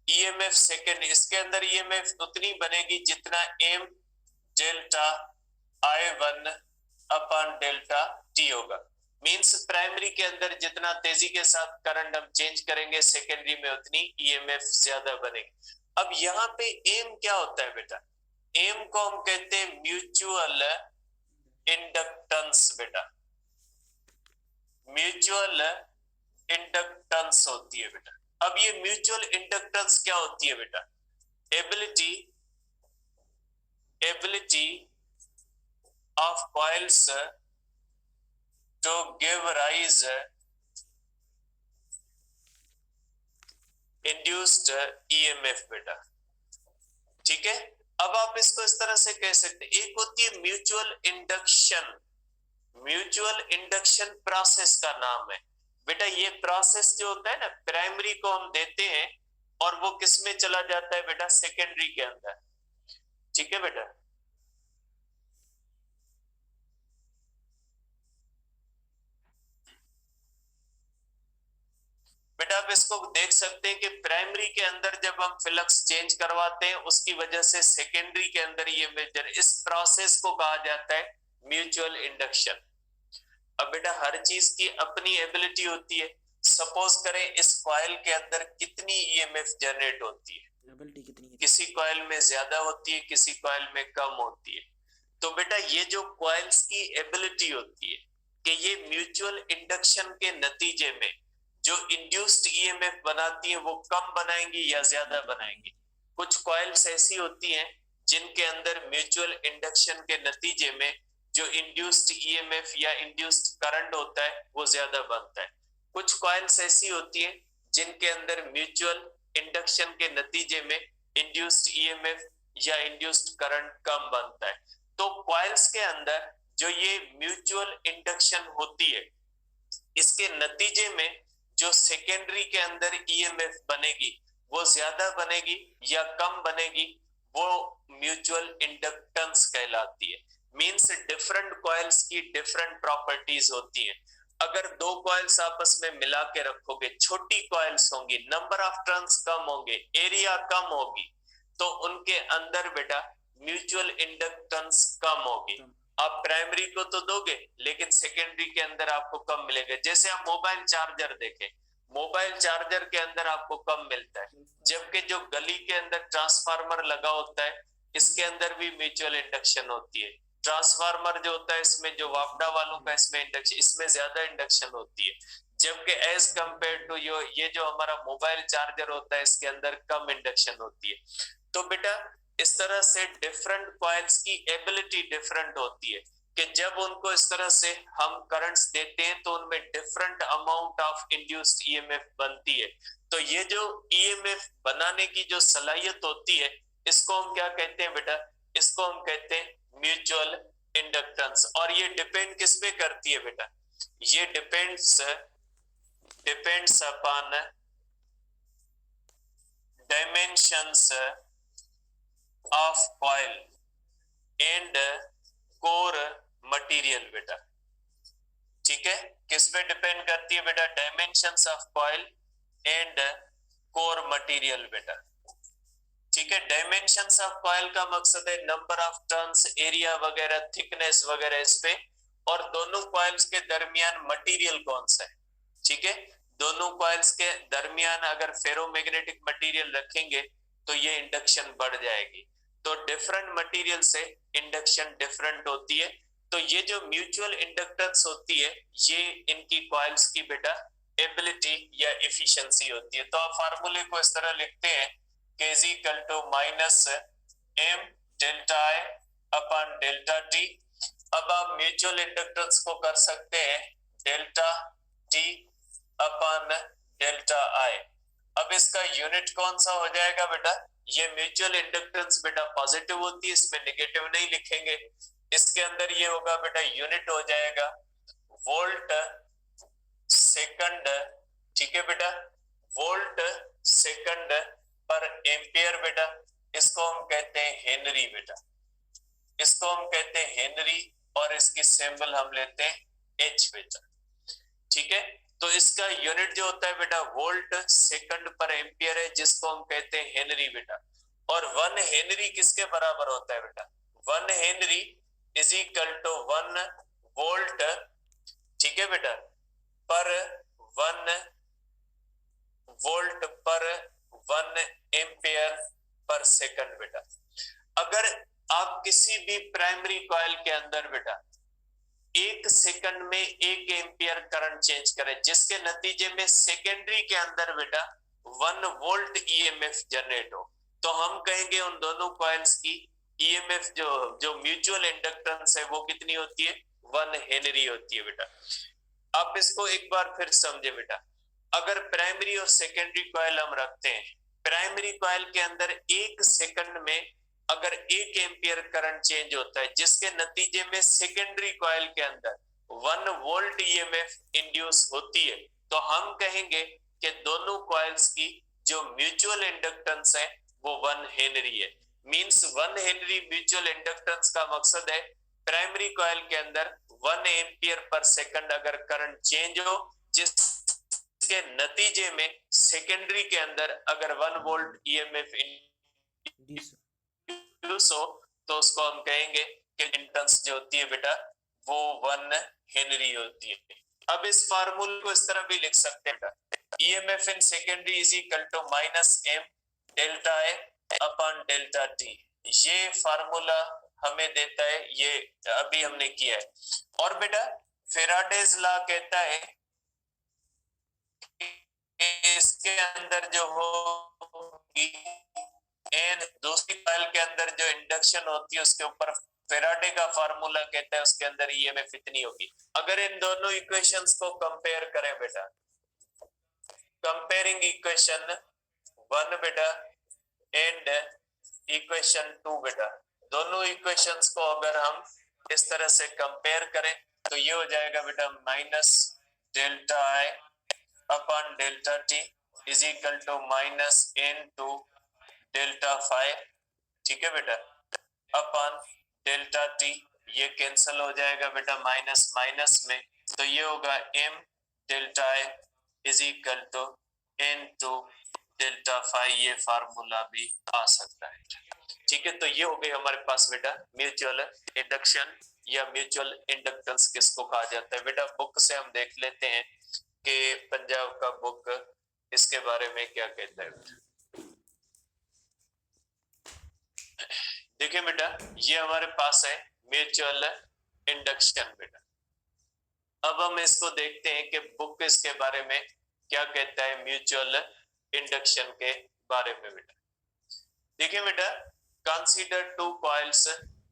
S1: ईएमएफ सेकेंड, इसके अंदर ईएमएफ उतनी बनेगी जितना M delta I1 upon delta T होगा। मींस प्राइमरी के अंदर जितना तेजी के साथ करंट हम चेंज करेंगे सेकेंडरी में उतनी ईएमएफ ज्यादा बनेगी। अब यहाँ पे एम क्या होता है बेटा? एम को हम कहते हैं म्यूचुअल इंडक्टेंस बेटा, म्यूचुअल इंडक्टेंस होती है बेटा। अब ये म्यूचुअल इंडक्टेंस क्या होती है बेटा? Ability of coils to give rise induced EMF बेटा, ठीक है। अब आप इसको इस तरह से कह सकते हैं, एक होती है mutual induction, mutual induction process का नाम है बेटा। ये प्रोसेस जो होता है ना, प्राइमरी को हम देते हैं और वो किस में चला जाता है बेटा? सेकेंडरी के अंदर, ठीक है बेटा। बेटा आप इसको देख सकते हैं कि प्राइमरी के अंदर जब हम फ्लक्स चेंज करवाते हैं उसकी वजह से सेकेंडरी के अंदर ये मेजर, इस प्रोसेस को कहा जाता है म्यूचुअल इंडक्शन। अब बेटा हर चीज की अपनी एबिलिटी होती है। सपोज करें इस कॉइल के अंदर कितनी ईएमएफ जनरेट होती है?
S2: एबिलिटी कितनी है?
S1: किसी कॉइल में ज्यादा होती है, किसी कॉइल में कम होती है। तो बेटा ये जो कॉइल्स की एबिलिटी होती है कि ये म्यूचुअल इंडक्शन के नतीजे में जो इंड्यूस्ड ईएमएफ बनाती है वो कम बनाएंगी या ज्यादा बनाएंगी। कुछ कॉइल्स ऐसी होती हैं जिनके अंदर म्यूचुअल इंडक्शन के नतीजे में जो इंड्यूस्ड ईएमएफ या इंड्यूस्ड करंट होता है वो ज्यादा बनता है। कुछ कॉइल्स ऐसी होती हैं जिनके अंदर म्यूचुअल इंडक्शन के नतीजे में इंड्यूस्ड ईएमएफ या इंड्यूस्ड करंट कम बनता है। तो कॉइल्स के अंदर जो ये म्यूचुअल इंडक्शन होती है इसके नतीजे में जो सेकेंडरी के अंदर ईएमएफ बनेगी वो ज्यादा बनेगी या कम बनेगी, वो म्यूचुअल इंडक्टेंस कहलाती है। मींस डिफरेंट कॉइल्स की डिफरेंट प्रॉपर्टीज होती हैं। अगर दो कॉइल्स आपस में मिला के रखोगे, छोटी कॉइल्स होंगी, नंबर ऑफ टर्न्स कम होंगे, एरिया कम होगी, तो उनके अंदर बेटा म्यूचुअल इंडक्टेंस कम होगी। आप प्राइमरी को तो दोगे लेकिन सेकेंडरी के अंदर आपको कम मिलेगा। जैसे आप मोबाइल चार्जर देखें, मोबाइल चार्जर के अंदर आपको कम मिलता है, जबकि जो गली के अंदर ट्रांसफार्मर लगा होता है इसके अंदर भी म्यूचुअल इंडक्शन होती है। ट्रांसफार्मर जो होता है इसमें जो वापडा वालों का इसमें इंडक्शन, इसमें ज्यादा इंडक्शन होती है, जबकि एज कंपेयर टू ये जो हमारा मोबाइल चार्जर होता है इसके अंदर कम इंडक्शन होती है। तो बेटा इस तरह से डिफरेंट कॉइल्स की एबिलिटी डिफरेंट होती है कि जब उनको इस तरह से हम करंट्स देते हैं तो उनमें different amount of induced EMF बनती है। तो ये जो ईएमएफ बनाने की जो सलाहियत होती है, इसको हम क्या कहते हैं बेटा? इसको हम कहते हैं म्यूचुअल इंडक्टेंस। और ये डिपेंड किस पे करती है बेटा? ये depends upon dimensions of coil and core material बेटा। ठीक है, किस पे डिपेंड करती है बेटा? Dimensions of coil and core material बेटा। ठीक है, डायमेंशंस ऑफ कॉइल का मकसद है नंबर ऑफ टर्न्स, एरिया वगैरह, थिकनेस वगैरह इस पे, और दोनों कॉइल्स के दरमियान मटेरियल कौन सा है। ठीक है, दोनों कॉइल्स के दरमियान अगर फेरोमैग्नेटिक मटेरियल रखेंगे तो ये इंडक्शन बढ़ जाएगी। तो डिफरेंट मटेरियल से इंडक्शन डिफरेंट होती है। तो ये जो म्यूचुअल इंडक्टेंस होती है, ये इनकी कॉइल्स की बेटा एबिलिटी या एफिशिएंसी होती है। तो आप फार्मूले को इस तरह लिखते हैं के is equal to minus M delta I upon delta T. अब आप म्यूचुअल इंडक्टेंस को कर सकते हैं delta T upon delta I. अब इसका यूनिट कौन सा हो जाएगा बेटा? ये म्यूचुअल इंडक्टेंस बेटा पॉजिटिव होती है, इसमें नेगेटिव नहीं लिखेंगे। इसके अंदर ये होगा बेटा, यूनिट हो जाएगा वोल्ट सेकंड। ठीक है बेटा, वोल्ट सेकंड पर एम्पियर बेटा। इसको हम कहते हैं हेनरी बेटा, इसको हम कहते हैं हेनरी, और इसकी सिंबल हम लेते हैं एच बेटा। ठीक है, तो इसका यूनिट जो होता है बेटा वोल्ट सेकंड पर एम्पियर है, जिसको हम कहते हैं हेनरी बेटा। और 1 हेनरी किसके बराबर होता है बेटा? 1 henry is equal to 1 volt, ठीक है बेटा, पर 1 वोल्ट पर 1 एम्पियर पर सेकंड बेटा। अगर आप किसी भी प्राइमरी कॉइल के अंदर बेटा 1 सेकंड में 1 एम्पियर करंट चेंज करें, जिसके नतीजे में सेकेंडरी के अंदर बेटा 1 वोल्ट ईएमएफ जनरेट हो, तो हम कहेंगे उन दोनों कॉइल्स की ईएमएफ जो म्यूचुअल इंडक्टेंस है वो कितनी होती है? 1 हेनरी होती है बेटा। आप इसको एक बार फिर समझे बेटा, अगर प्राइमरी और सेकेंडरी कॉइल हम रखते हैं, प्राइमरी कॉइल के अंदर 1 सेकंड में अगर 1 एम्पियर करंट चेंज होता है, जिसके नतीजे में सेकेंडरी कॉइल के अंदर 1 वोल्ट ईएमएफ इंड्यूस होती है, तो हम कहेंगे कि दोनों कॉइल्स की जो म्यूचुअल इंडक्टेंस है वो 1 हेनरी है। मींस 1 हेनरी म्यूचुअल इंडक्टेंस का मकसद है प्राइमरी कॉइल के अंदर 1 एम्पियर पर सेकंड अगर करंट चेंज हो, जिसके नतीजे में सेकेंडरी के अंदर अगर 1 वोल्ट ईएमएफ इंड्यूस हो, तो उसको हम कहेंगे कि इंडक्टेंस जो होती है बेटा वो 1 हेनरी होती है। अब इस फार्मूले को इस तरह भी लिख सकते हैं, EMF in secondary is equal to minus M delta I upon delta T. ये फार्मूला हमें देता है, ये अभी हमने किया है। और बेटा फेराडेज लॉ कहता है इसके अंदर जो होगी एन, दूसरी कॉइल के अंदर जो इंडक्शन होती है उसके ऊपर फेराडे का फार्मूला कहता है उसके अंदर ईएमएफ इतनी होगी। अगर इन दोनों इक्वेशंस को कंपेयर करें बेटा, कंपेयरिंग इक्वेशन 1 बेटा एंड इक्वेशन 2 बेटा, दोनों इक्वेशंस को अगर हम इस तरह से कंपेयर करें तो ये हो जाएगा बेटा minus delta I upon delta T is equal to minus N two delta five. ठीक है बेटा, अपॉन डेल्टा टी, ये कैंसिल हो जाएगा बेटा माइनस माइनस में, तो ये होगा M delta I is equal to N two delta five. ये फार्मूला भी आ सकता है। ठीक है, तो ये हो गई हमारे पास बेटा म्यूचुअल इंडक्शन या म्यूचुअल इंडक्टेंस किसको कहा जाता है। बेटा बुक से हम देख लेते हैं कि पंजाब का बुक इसके बारे में क्या कहता है। देखिए बेटा, ये हमारे पास है म्यूचुअल इंडक्शन बेटा। अब हम इसको देखते हैं कि बुक इसके बारे में क्या कहता है म्यूचुअल इंडक्शन के बारे में बेटा। देखिए बेटा, consider 2 coils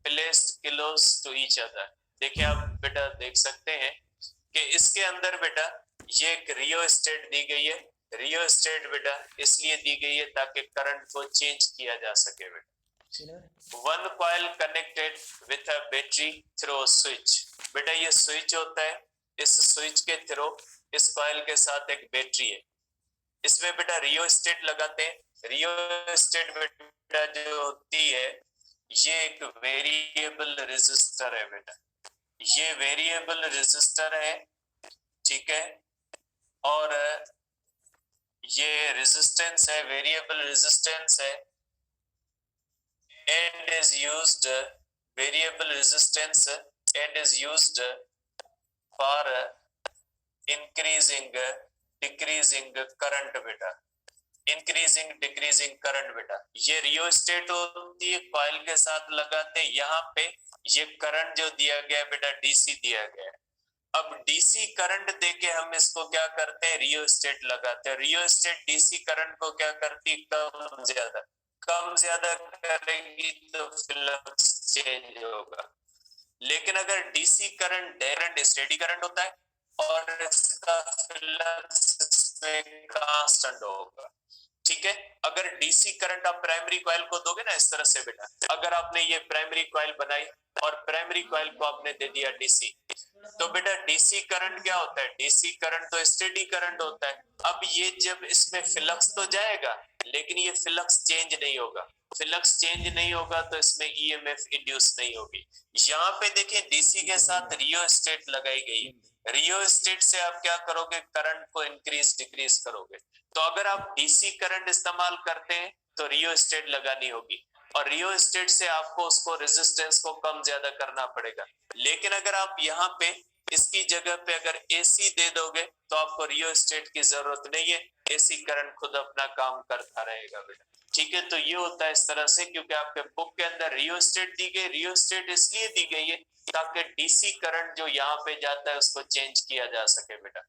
S1: placed close to each other. देखिए आप बेटा देख सकते हैं कि इसके अंदर बेटा ये एक रियोस्टेट दी गई है। रियोस्टेट बेटा इसलिए दी गई है ताकि करंट को चेंज किया जा सके बेटा। One coil connected with a battery through switch. बेटा ये स्विच होता है, इस स्विच के थ्रू इस कॉइल के साथ एक बैटरी है, इसमें बेटा रियोस्टेट लगाते हैं। रियोस्टेट बेटा जो होती है ये एक वेरिएबल रेजिस्टर है बेटा, ये वेरिएबल रेजिस्टर है, ठीक है। और ये रेजिस्टेंस है, वेरिएबल रेजिस्टेंस है and is used variable resistance and is used for increasing decreasing current बेटा, इंक्रीजिंग डिक्रीजिंग करंट बेटा। ये रियोस्टेट होती है, कॉइल के साथ लगाते हैं, यहाँ पे ये करंट जो दिया गया है बेटा डीसी दिया गया है। अब डीसी करंट देके हम इसको क्या करते हैं, रियोस्टेट लगाते हैं। रियोस्टेट डीसी करंट को क्या करती है, कम ज्यादा करेगी तो फ्लक्स चेंज होगा। लेकिन अगर DC current direct steady current होता है और इसका फ्लक्स में कांस्टेंट होगा, ठीक है। अगर डीसी करंट आप प्राइमरी कॉइल को दोगे ना इस तरह से बेटा, अगर आपने ये प्राइमरी कॉइल बनाई और प्राइमरी कॉइल को आपने दे दिया डीसी, तो बेटा डीसी करंट क्या होता है, डीसी करंट तो स्टेडी करंट होता है। अब ये जब इसमें फ्लक्स तो जाएगा लेकिन ये फ्लक्स चेंज नहीं होगा, फ्लक्स चेंज नहीं होगा तो इसमें ईएमएफ इंड्यूस नहीं होगी। यहाँ पे देखें डीसी के साथ रियोस्टेट लगाई गई, रियोस्टेट से आप क्या करोगे, करंट को इंक्रीज डिक्रीज करोगे। तो अगर आप डीसी करंट इस्तेमाल करते हैं तो रियोस्टेट लगानी होगी और रियोस्टेट से आपको उसको रेजिस्टेंस को कम ज्यादा करना पड़ेगा। लेकिन अगर आप यहाँ पे इसकी जगह पे अगर एसी दे दोगे तो आपको रियोस्टेट की जरूरत नहीं है, एसी करंट खुद अपना काम करता रहेगा बेटा, ठीक है। तो ये होता है इस तरह से, क्योंकि आपके बुक के अंदर रियोस्टेट दी गई, रियोस्टेट इसलिए दी गई है ताकि डीसी करंट जो यहाँ पे जाता है उसको चेंज किया जा सके बेटा।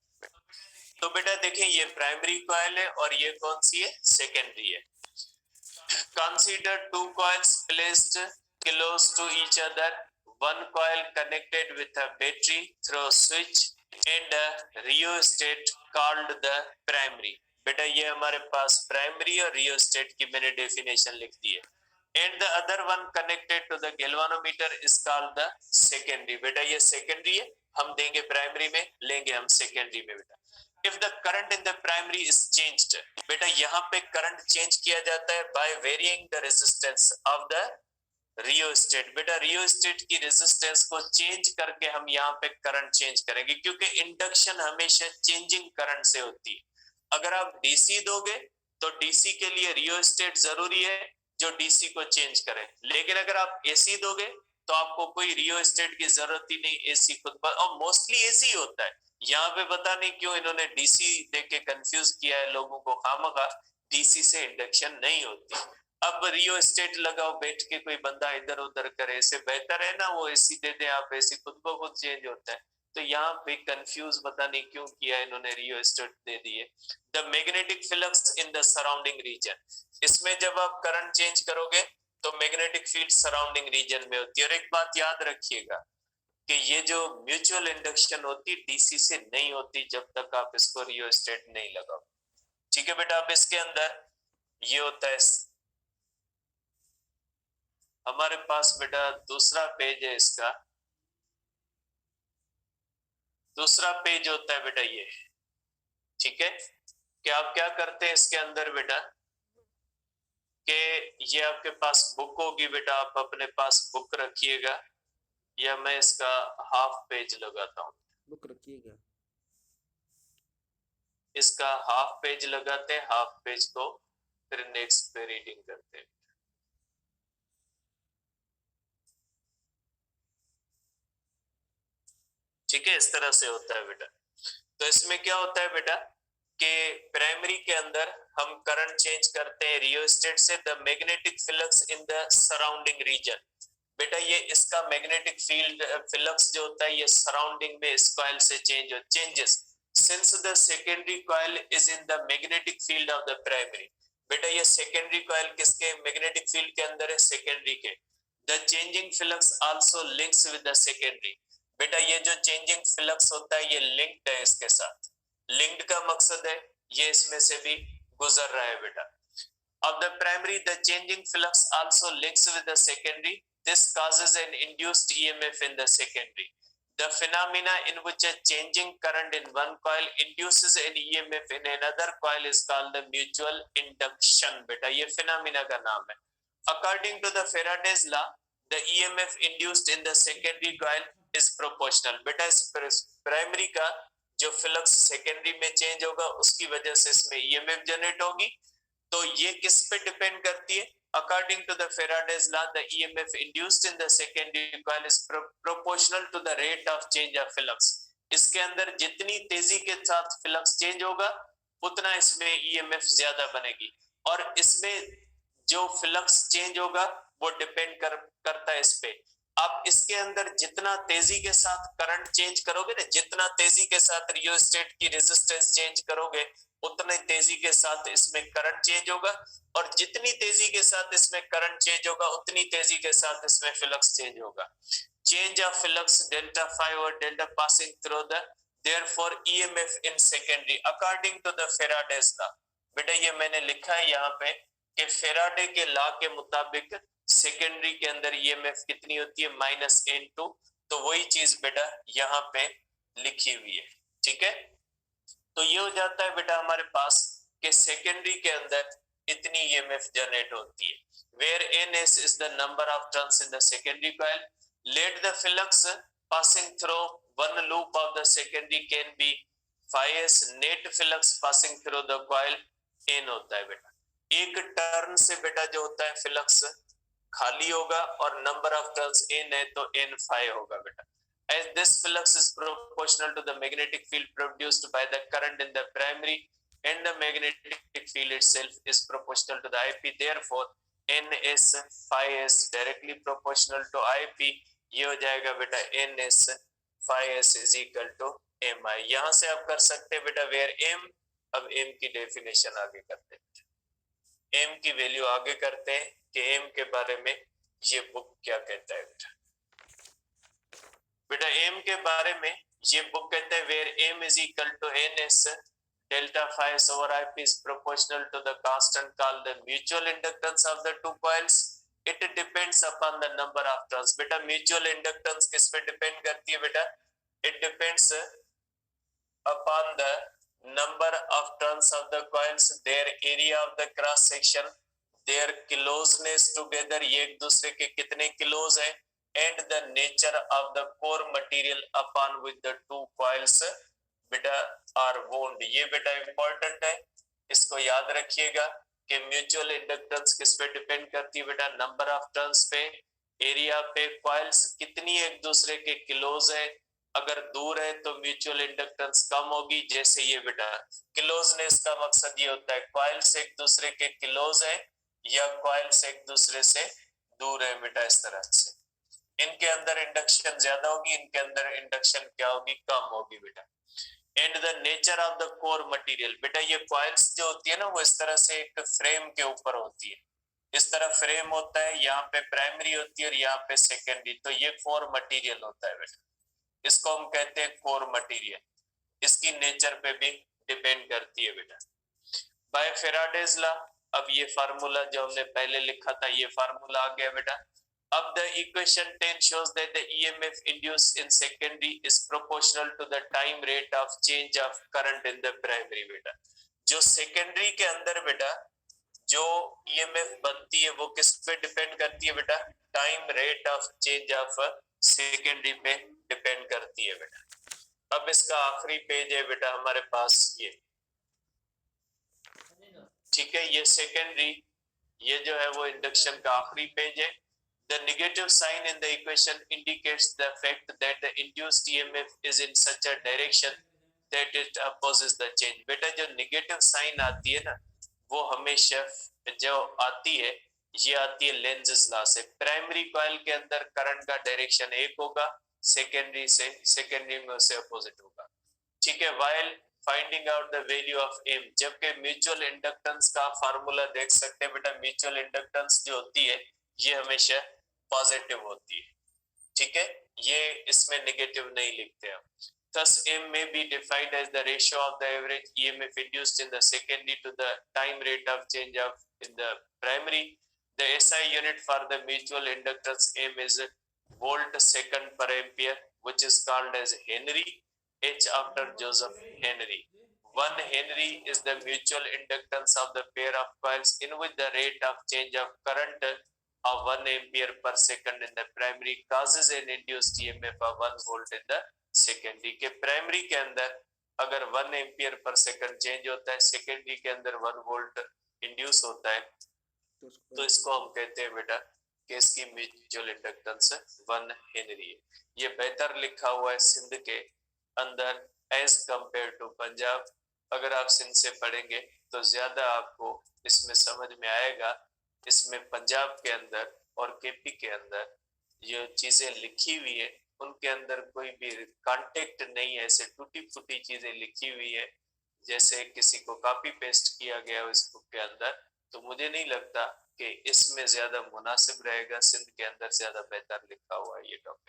S1: तो बेटा देखिए ये प्राइमरी कॉइल है और ये कौन सी है, सेकेंडरी है। Consider two coils placed close to each other, one coil connected with a battery through a switch and a rheostat called the primary। बेटा ये हमारे पास प्राइमरी और रियोस्टेट की मैंने डेफिनेशन लिख दी है। and the other one connected to the galvanometer is called the secondary। बेटा ये सेकेंडरी है, हम देंगे प्राइमरी में, लेंगे हम सेकेंडरी में बेटा। if the current in the primary is changed, बेटा यहाँ पे करंट चेंज किया जाता है by varying the resistance of the rheostat. बेटा रियोस्टेट की रेजिस्टेंस को चेंज करके हम यहाँ पे करंट चेंज करेंगे, क्योंकि इंडक्शन हमेशा चेंजिंग करंट से होती है। अगर आप डीसी दोगे तो डीसी के लिए रियोस्टेट जरूरी है जो डीसी को चेंज करे, लेकिन अगर आप एसी दोगे तो आपको कोई रियोस्टेट की जरूरत ही नहीं, एसी खुद, और मोस्टली एसी होता है। यहाँ पे पता नहीं क्यों इन्होंने डीसी देके कंफ्यूज किया है लोगों को, खामखा डीसी से इंडक्शन नहीं होती। अब रियोस्टेट लगाओ बैठ के, कोई बंदा इधर उधर करे, इससे बेहतर है ना वो एसी दे दे, आप एसी खुद ब खुद चेंज होता है। तो यहाँ पे कंफ्यूज पता नहीं क्यों किया इन्होंने, रियोस्टेट दे दिए। The magnetic flux in the surrounding reason, इसमें जब आप करंट चेंज करोगे तो मैग्नेटिक फील्ड सराउंडिंग रीजन में होती है। और एक बात याद रखिएगा कि ये जो म्यूचुअल इंडक्शन होती डीसी से नहीं होती जब तक आप इसको रियोस्टेट नहीं लगाओ, ठीक है बेटा। अब इसके अंदर ये होता है, हमारे पास बेटा दूसरा पेज है, इसका दूसरा पेज होता है बेटा ये, ठीक है। कि आप क्या करते हैं इसके अंदर बेटा, कि ये आपके पास बुक होगी बेटा, आप अपने पास बुक रखिएगा, या मैं इसका हाफ पेज लगाता हूँ,
S2: बुक रखिएगा,
S1: इसका हाफ पेज लगाते हैं, हाफ पेज को फिर नेक्स्ट पे रीडिंग करते हैं। ठीक है, इस तरह से होता है बेटा। तो इसमें क्या होता है बेटा कि प्राइमरी के अंदर हम करंट चेंज करते हैं रियोस्टेट से, the magnetic flux in the surrounding reason. बेटा ये इसका मैग्नेटिक फील्ड फ्लक्स जो होता है ये सराउंडिंग में इस कॉइल से changes since the secondary coil is in the magnetic field of the primary. बेटा ये सेकेंडरी कॉइल किसके मैग्नेटिक फील्ड के अंदर है, सेकेंडरी के। The changing flux also links with the secondary, बेटा ये जो चेंजिंग फ्लक्स होता है ये लिंक्ड है इसके साथ, लिंक्ड का मकसद है ये इसमें से भी गुजर रहा है बेटा। Of the primary, the changing flux also links with the secondary. This causes an induced EMF in the secondary. The phenomena in which a changing current in one coil induces an EMF in another coil is called the mutual induction. बेटा ये phenomena का नाम है। According to the Faraday's law, the EMF induced in the secondary coil is proportional. बेटा इस प्राइमरी का जो फ्लक्स सेकेंडरी में चेंज होगा उसकी वजह से इसमें EMF जनरेट होगी। तो ये किस पे डिपेंड करती है? According to the Faraday's law, the EMF induced in the secondary coil is proportional to the rate of change of flux. इसके अंदर जितनी तेजी के साथ फ्लक्स चेंज होगा उतना इसमें ईएमएफ ज्यादा बनेगी, और इसमें जो फ्लक्स चेंज होगा वो डिपेंड करता है इस पे। आप इसके अंदर जितना तेजी के साथ करंट चेंज करोगे ना, जितना तेजी के साथ रियोस्टेट की रेजिस्टेंस चेंज करोगे उतने तेजी के साथ इसमें करंट चेंज होगा, और जितनी तेजी के साथ इसमें करंट चेंज होगा उतनी तेजी के साथ इसमें फ्लक्स चेंज होगा। Change of flux delta five और delta passing through the therefore EMF in secondary according to the Faraday's law। बेटा ये मैंने लिखा है यहाँ पे कि फेराडे के लॉ के मुताबिक सेकेंडरी के अंदर ईएमएफ कितनी होती है? -n2। तो वही चीज बेटा यहाँ पे लिखी हुई है, ठीक है। तो ये हो जाता है बेटा हमारे पास कि सेकेंडरी के अंदर इतनी ईएमएफ जनरेट होती है। Where ns is the number of turns in the secondary coil, let the flux passing through one loop of the secondary can be phi-s, net flux passing through the coil n होता है बेटा। एक टर्न से बेटा जो होता है फ्लक्स खाली होगा, और नंबर ऑफ टर्न्स n है तो n phi होगा बेटा। As this flux is proportional to the magnetic field produced by the current in the primary, and the magnetic field itself is proportional to the IP, therefore ns phi s directly proportional to IP। ये हो जाएगा बेटा ns phi s is equal to mi। यहां से आप कर सकते हैं बेटा वेयर m। अब m की डेफिनेशन आगे करते हैं, m की वैल्यू आगे करते हैं कि m के बारे में ये बुक क्या कहता है बेटा। बेटा m के बारे में ये बुक कहता है where m is equal to ns delta phi s over IP is proportional to the constant called the mutual inductance of the two coils। It depends upon the number of turns। बेटा म्यूचुअल इंडक्टेंस किस पे डिपेंड करती है बेटा? It depends upon the number of turns of the coils, their area of the cross section, their closeness together, ये एक दूसरे के कितने क्लोज है, and the nature of the core material upon which the two coils बेटा are wound। ये बेटा इंपॉर्टेंट है, इसको याद रखिएगा कि म्यूचुअल इंडक्टेंस किस पे डिपेंड करती है बेटा? नंबर ऑफ टर्न्स पे, एरिया पे, कॉइल्स कितनी एक दूसरे के क्लोज है। अगर दूर है तो म्यूचुअल इंडक्टेंस कम होगी, जैसे ये बेटा क्लोजनेस का मकसद ये होता है कॉइल्स एक दूसरे के क्लोज है या कॉइल्स एक दूसरे से दूर है बेटा। इस तरह से इनके अंदर इंडक्शन ज्यादा होगी, इनके अंदर इंडक्शन क्या होगी? कम होगी बेटा। And the nature of the core material, बेटा ये कॉइल्स जो होती है ना वो इस तरह से एक फ्रेम के ऊपर होती है, इस तरह फ्रेम होता है, यहाँ पे प्राइमरी होती है और यहाँ पे सेकेंडरी, तो ये कोर मटेरियल होता है बेटा, इसको हम कहते हैं कोर मटेरियल। इसकी नेचर पे भी डिपेंड करती है बेटा। बाय फेराडेज लॉ, अब ये फार्मूला जो हमने पहले लिखा था ये फार्मूला आ गया बेटा। अब the equation 10 shows that the EMF induced in secondary is proportional to the time rate of change of current in the primary बेटा। जो सेकेंडरी के अंदर बेटा जो EMF बनती है वो किस पे डिपेंड करती है बेटा? Time rate of change of secondary पे डिपेंड करती है बेटा। अब इसका आखिरी पेज है बेटा हमारे पास ये, ठीक है। ये सेकेंडरी, ये जो है वो इंडक्शन का आखिरी पेज है। The negative sign in the equation indicates the fact that the induced EMF is in such a direction that it opposes the change। बेटा जो नेगेटिव साइन आती है ना वो हमेशा जो आती है ये आती है लेंज़ लॉ से। प्राइमरी कॉइल के अंदर करंट का डायरेक्शन एक होगा, सेकेंडरी में उसे अपोजिट होगा, ठीक है। while finding out the value of m, जबकि म्यूचुअल इंडक्टेंस का फार्मूला देख सकते हैं बेटा, म्यूचुअल इंडक्टेंस जो होती है ये हमेशा पॉजिटिव होती है, ठीक है, ये इसमें नेगेटिव नहीं लिखते हम। Thus, M may be defined as the ratio of the average EMF induced in the secondary to the time rate of change of in the primary. The SI unit for the mutual inductance M is volt second per ampere, which is called as Henry, H after Joseph Henry. 1 Henry is the mutual inductance of the pair of coils in which the rate of change of current of 1 ampere per second in the primary causes an induced EMF of 1 volt in the secondary के प्राइमरी के अंदर अगर 1 एम्पियर पर सेकंड चेंज होता है, सेकेंडरी के अंदर 1 वोल्ट इंड्यूस होता है, तो इसको हम कहते हैं बेटा कि इसकी म्यूचुअल इंडक्टेंस 1 हेनरी है। ये बेहतर लिखा हुआ है सिंध के अंदर एज कंपेयर टू पंजाब। अगर आप सिंध से पढ़ेंगे तो ज्यादा आपको इसमें समझ में आएगा। इसमें पंजाब के अंदर और केपी के अंदर ये चीजें लिखी हुई है, उनके अंदर कोई भी कॉन्टेक्ट नहीं है, ऐसे टूटी फूटी चीजें लिखी हुई है जैसे किसी को कॉपी पेस्ट किया गया हो इस बुक के अंदर। तो मुझे नहीं लगता कि इसमें ज्यादा मुनासिब रहेगा, सिंध के अंदर ज्यादा बेहतर लिखा हुआ है ये टॉपिक।